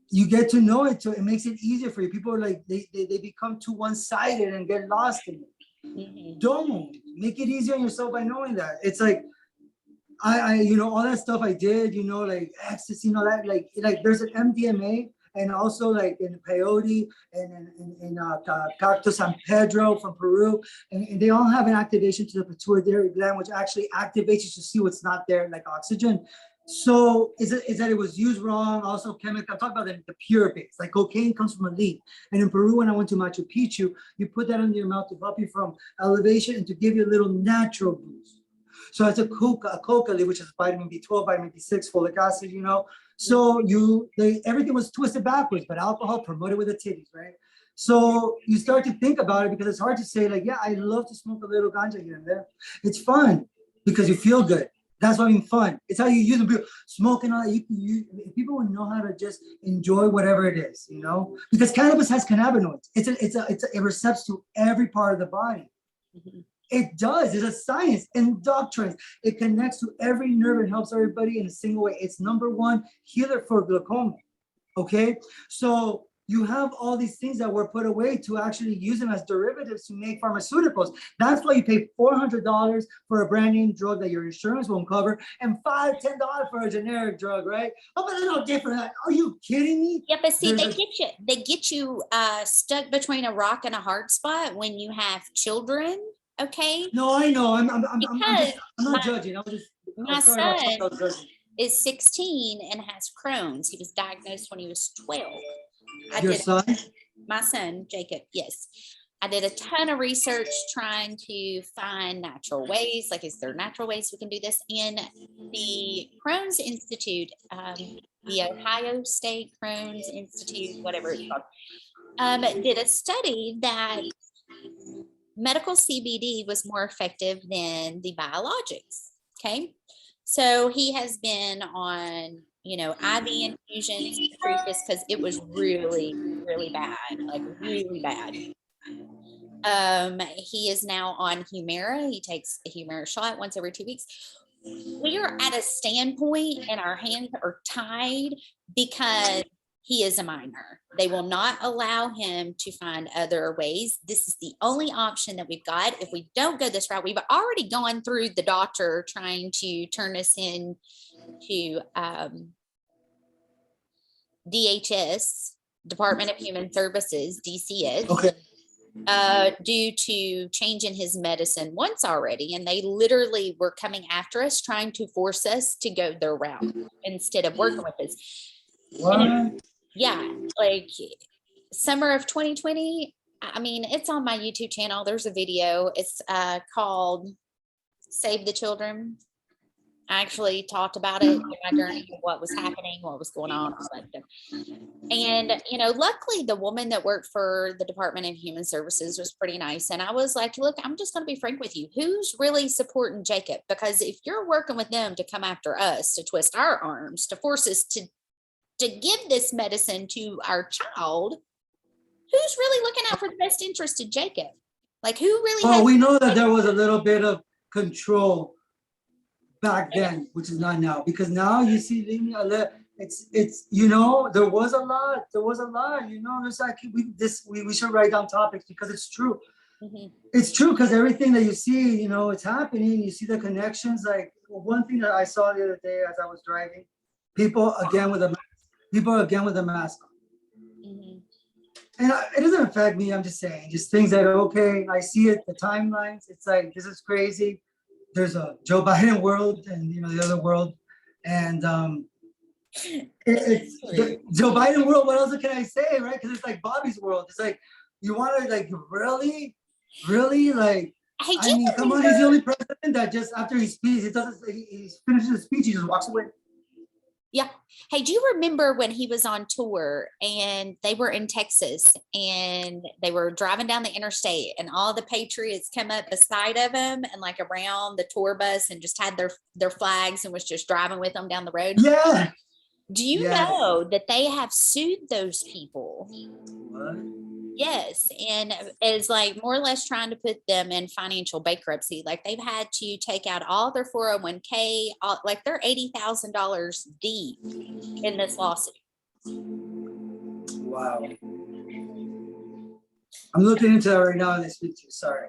you get to know it, so it makes it easier for you. People are like, they become too one-sided and get lost in it. Mm-hmm. Don't make it easier on yourself by knowing that. It's like, I all that stuff I did, like ecstasy and all that, like there's an MDMA and also like in peyote and in Cacto San Pedro from Peru, and they all have an activation to the pituitary gland, which actually activates you to see what's not there, like oxygen. So is that it was used wrong? Also chemical. I'm talking about the pure base. Like cocaine comes from a leaf. And in Peru, when I went to Machu Picchu, you put that under your mouth to help you from elevation and to give you a little natural boost. So it's a coca leaf, which is vitamin B12, vitamin B6, folic acid, So everything was twisted backwards, but alcohol promoted with the titties, right? So you start to think about it because it's hard to say like, yeah, I love to smoke a little ganja here and there. It's fun because you feel good. That's why I mean fun. It's how you use them. Smoking all that. People would know how to just enjoy whatever it is, because cannabis has cannabinoids. It recepts to every part of the body. Mm-hmm. It does. It's a science and doctrines. It connects to every nerve and helps everybody in a single way. It's number one healer for glaucoma. Okay, so you have all these things that were put away to actually use them as derivatives to make pharmaceuticals. That's why you pay $400 for a brand name drug that your insurance won't cover, and $5, $10 for a generic drug, right? Oh, but they're no different. Are you kidding me? Yeah, but see, they get you stuck between a rock and a hard spot when you have children. Okay. No, I know. I'm not judging. I'm just My sorry, my son child doesn't. is 16 and has Crohn's. He was diagnosed when he was 12. Your son? My son, Jacob, yes. I did a ton of research trying to find natural ways, like, is there natural ways we can do this? And the Crohn's Institute, the Ohio State Crohn's Institute, whatever it's called, did a study that medical CBD was more effective than the biologics. Okay. So he has been on, IV infusions to treat this because it was really, really bad, like really bad. He is now on Humira. He takes a Humira shot once every 2 weeks. We are at a standpoint and our hands are tied because he is a minor. They will not allow him to find other ways. This is the only option that we've got. If we don't go this route, we've already gone through the doctor trying to turn us into DHS, Department of Human Services, DCS. Okay. Due to change in his medicine once already. And they literally were coming after us, trying to force us to go their route instead of working with us. What? Yeah, like summer of 2020. I mean, it's on my YouTube channel. There's a video. It's called Save the Children. I actually talked about it in my journey, what was happening, what was going on, all that stuff. And, luckily the woman that worked for the Department of Human Services was pretty nice. And I was like, look, I'm just going to be frank with you. Who's really supporting Jacob? Because if you're working with them to come after us, to twist our arms, to force us to give this medicine to our child, who's really looking out for the best interest of Jacob? Like, who really Well, we know that there was a little bit of control back then, which is not now, because now you see it's there was a lot, there's like we should write down topics because it's true. Mm-hmm. It's true because everything that you see, it's happening. You see the connections. Like one thing that I saw the other day as I was driving, people again with a mask on. Mm-hmm. And it doesn't affect me. I'm just saying, just things that are okay. I see it, the timelines. It's like, this is crazy. There's a Joe Biden world and the other world, and it's the Joe Biden world. What else can I say, right? Because it's like Bobby's world. It's like you want to like really like. I mean, come on, he's the only president that just after he speaks, he finishes the speech, he just walks away. Yeah. Hey, do you remember when he was on tour and they were in Texas and they were driving down the interstate and all the patriots come up beside of him and like around the tour bus and just had their flags and was just driving with them down the road? Yeah. Do you know that they have sued those people? What? Yes. And it's like more or less trying to put them in financial bankruptcy. Like they've had to take out all their 401k, like they're $80,000 deep in this lawsuit. Wow. I'm looking into that right now in this picture. Sorry.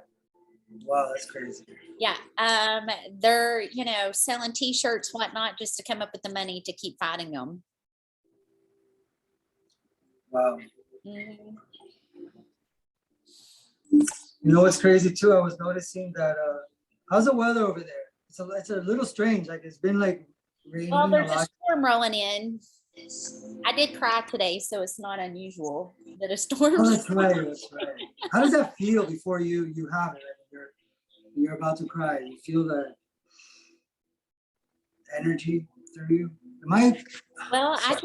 Wow, that's crazy. Yeah. They're, selling t-shirts, whatnot, just to come up with the money to keep fighting them. Wow. Mm-hmm. You know what's crazy too? I was noticing that how's the weather over there? It's a little strange. Like it's been like raining. Well, there's a storm rolling in. I did cry today, so it's not unusual that a storm. Oh, that's right. How does that feel before you have it? Like you're about to cry. You feel the energy through you. Well, I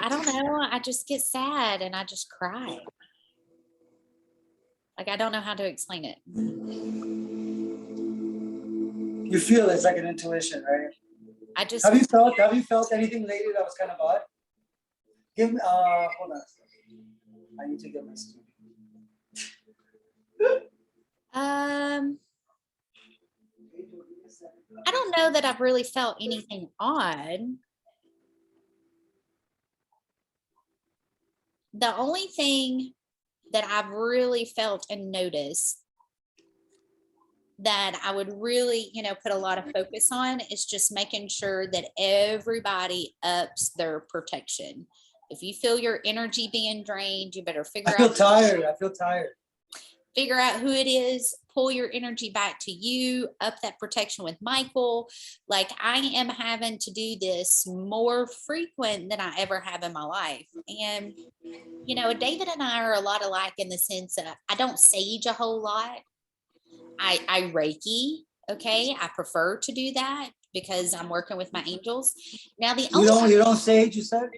don't know. I just get sad and I just cry. Like, I don't know how to explain it. You feel it's like an intuition, right? Have you felt anything lately that was kind of odd? Give me hold on. I need to get my student. I don't know that I've really felt anything odd. The only thing that I've really felt and noticed that I would really, put a lot of focus on is just making sure that everybody ups their protection. If you feel your energy being drained, you better figure out. I feel tired. figure out who it is, pull your energy back to you, up that protection with Michael. Like I am having to do this more frequent than I ever have in my life. And, you know, David and I are a lot alike in the sense that I don't sage a whole lot. I Reiki. Okay. I prefer to do that because I'm working with my angels. Now, You don't sage, you said?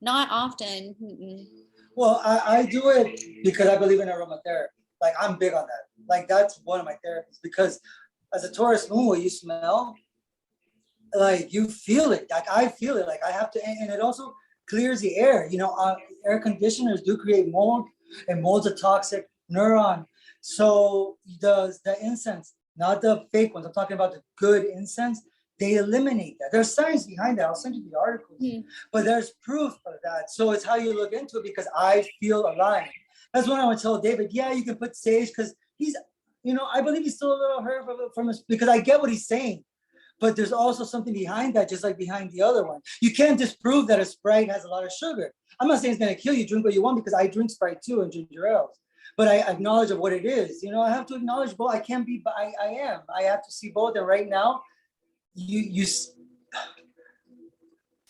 Not often. Mm-mm. Well, I do it because I believe in aromatherapy. Like I'm big on that. Like that's one of my therapies because as a Taurus moon, what you smell, like you feel it. Like I feel it. Like I have to, and it also clears the air. You know, air conditioners do create mold, and mold's a toxic neuron. So does the incense, not the fake ones. I'm talking about the good incense. They eliminate that. There's science behind that. I'll send you the articles, but there's proof of that. So it's how you look into it because I feel alive. That's when I would tell David, yeah, you can put sage because he's, you know, I believe he's still a little hurt from us because I get what he's saying. But there's also something behind that, just like behind the other one. You can't disprove that a Sprite has a lot of sugar. I'm not saying it's going to kill you. Drink what you want because I drink Sprite too and ginger ales. But I acknowledge of what it is. You know, I have to acknowledge both. I can't be, but I am. I have to see both. And right now,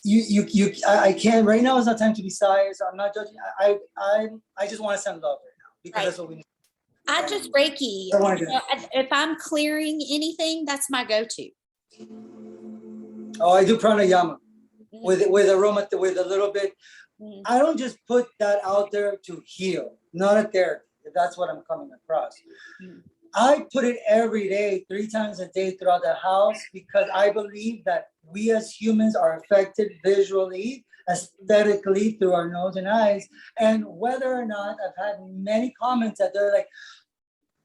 I can't. Right now is not time to be sires. I'm not judging. I just want to send love right now because that's what we need. I just Reiki. If I'm clearing anything, that's my go-to. Oh, I do pranayama with aroma, with a little bit. I don't just put that out there to heal, not a therapy, if that's what I'm coming across. I put it every day, 3 times a day throughout the house because I believe that we as humans are affected visually, aesthetically through our nose and eyes. And whether or not, I've had many comments that they're like,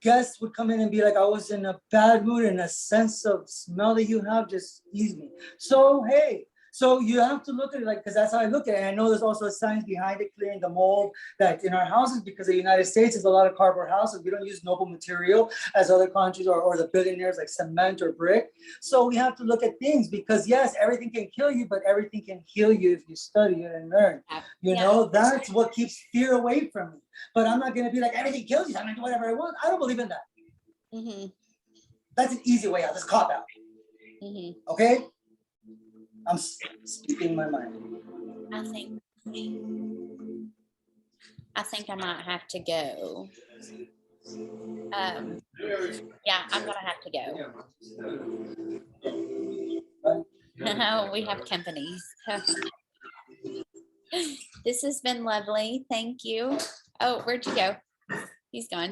guests would come in and be like, I was in a bad mood and a sense of smell that you have just eased me. So, hey, so you have to look at it like, because that's how I look at it. And I know there's also a science behind it, clearing the mold that in our houses, because the United States is a lot of cardboard houses. We don't use noble material as other countries or the billionaires like cement or brick. So we have to look at things because yes, everything can kill you, but everything can heal you if you study it and learn. You know, that's what keeps fear away from me. But I'm not going to be like, everything kills you, so I'm going to do whatever I want. I don't believe in that. That's an easy way out. Let's cop out. Okay? I'm speaking my mind. I think I might have to go. Yeah, I'm going to have to go. We have companies. This has been lovely. Thank you. Oh, where'd you go? He's gone.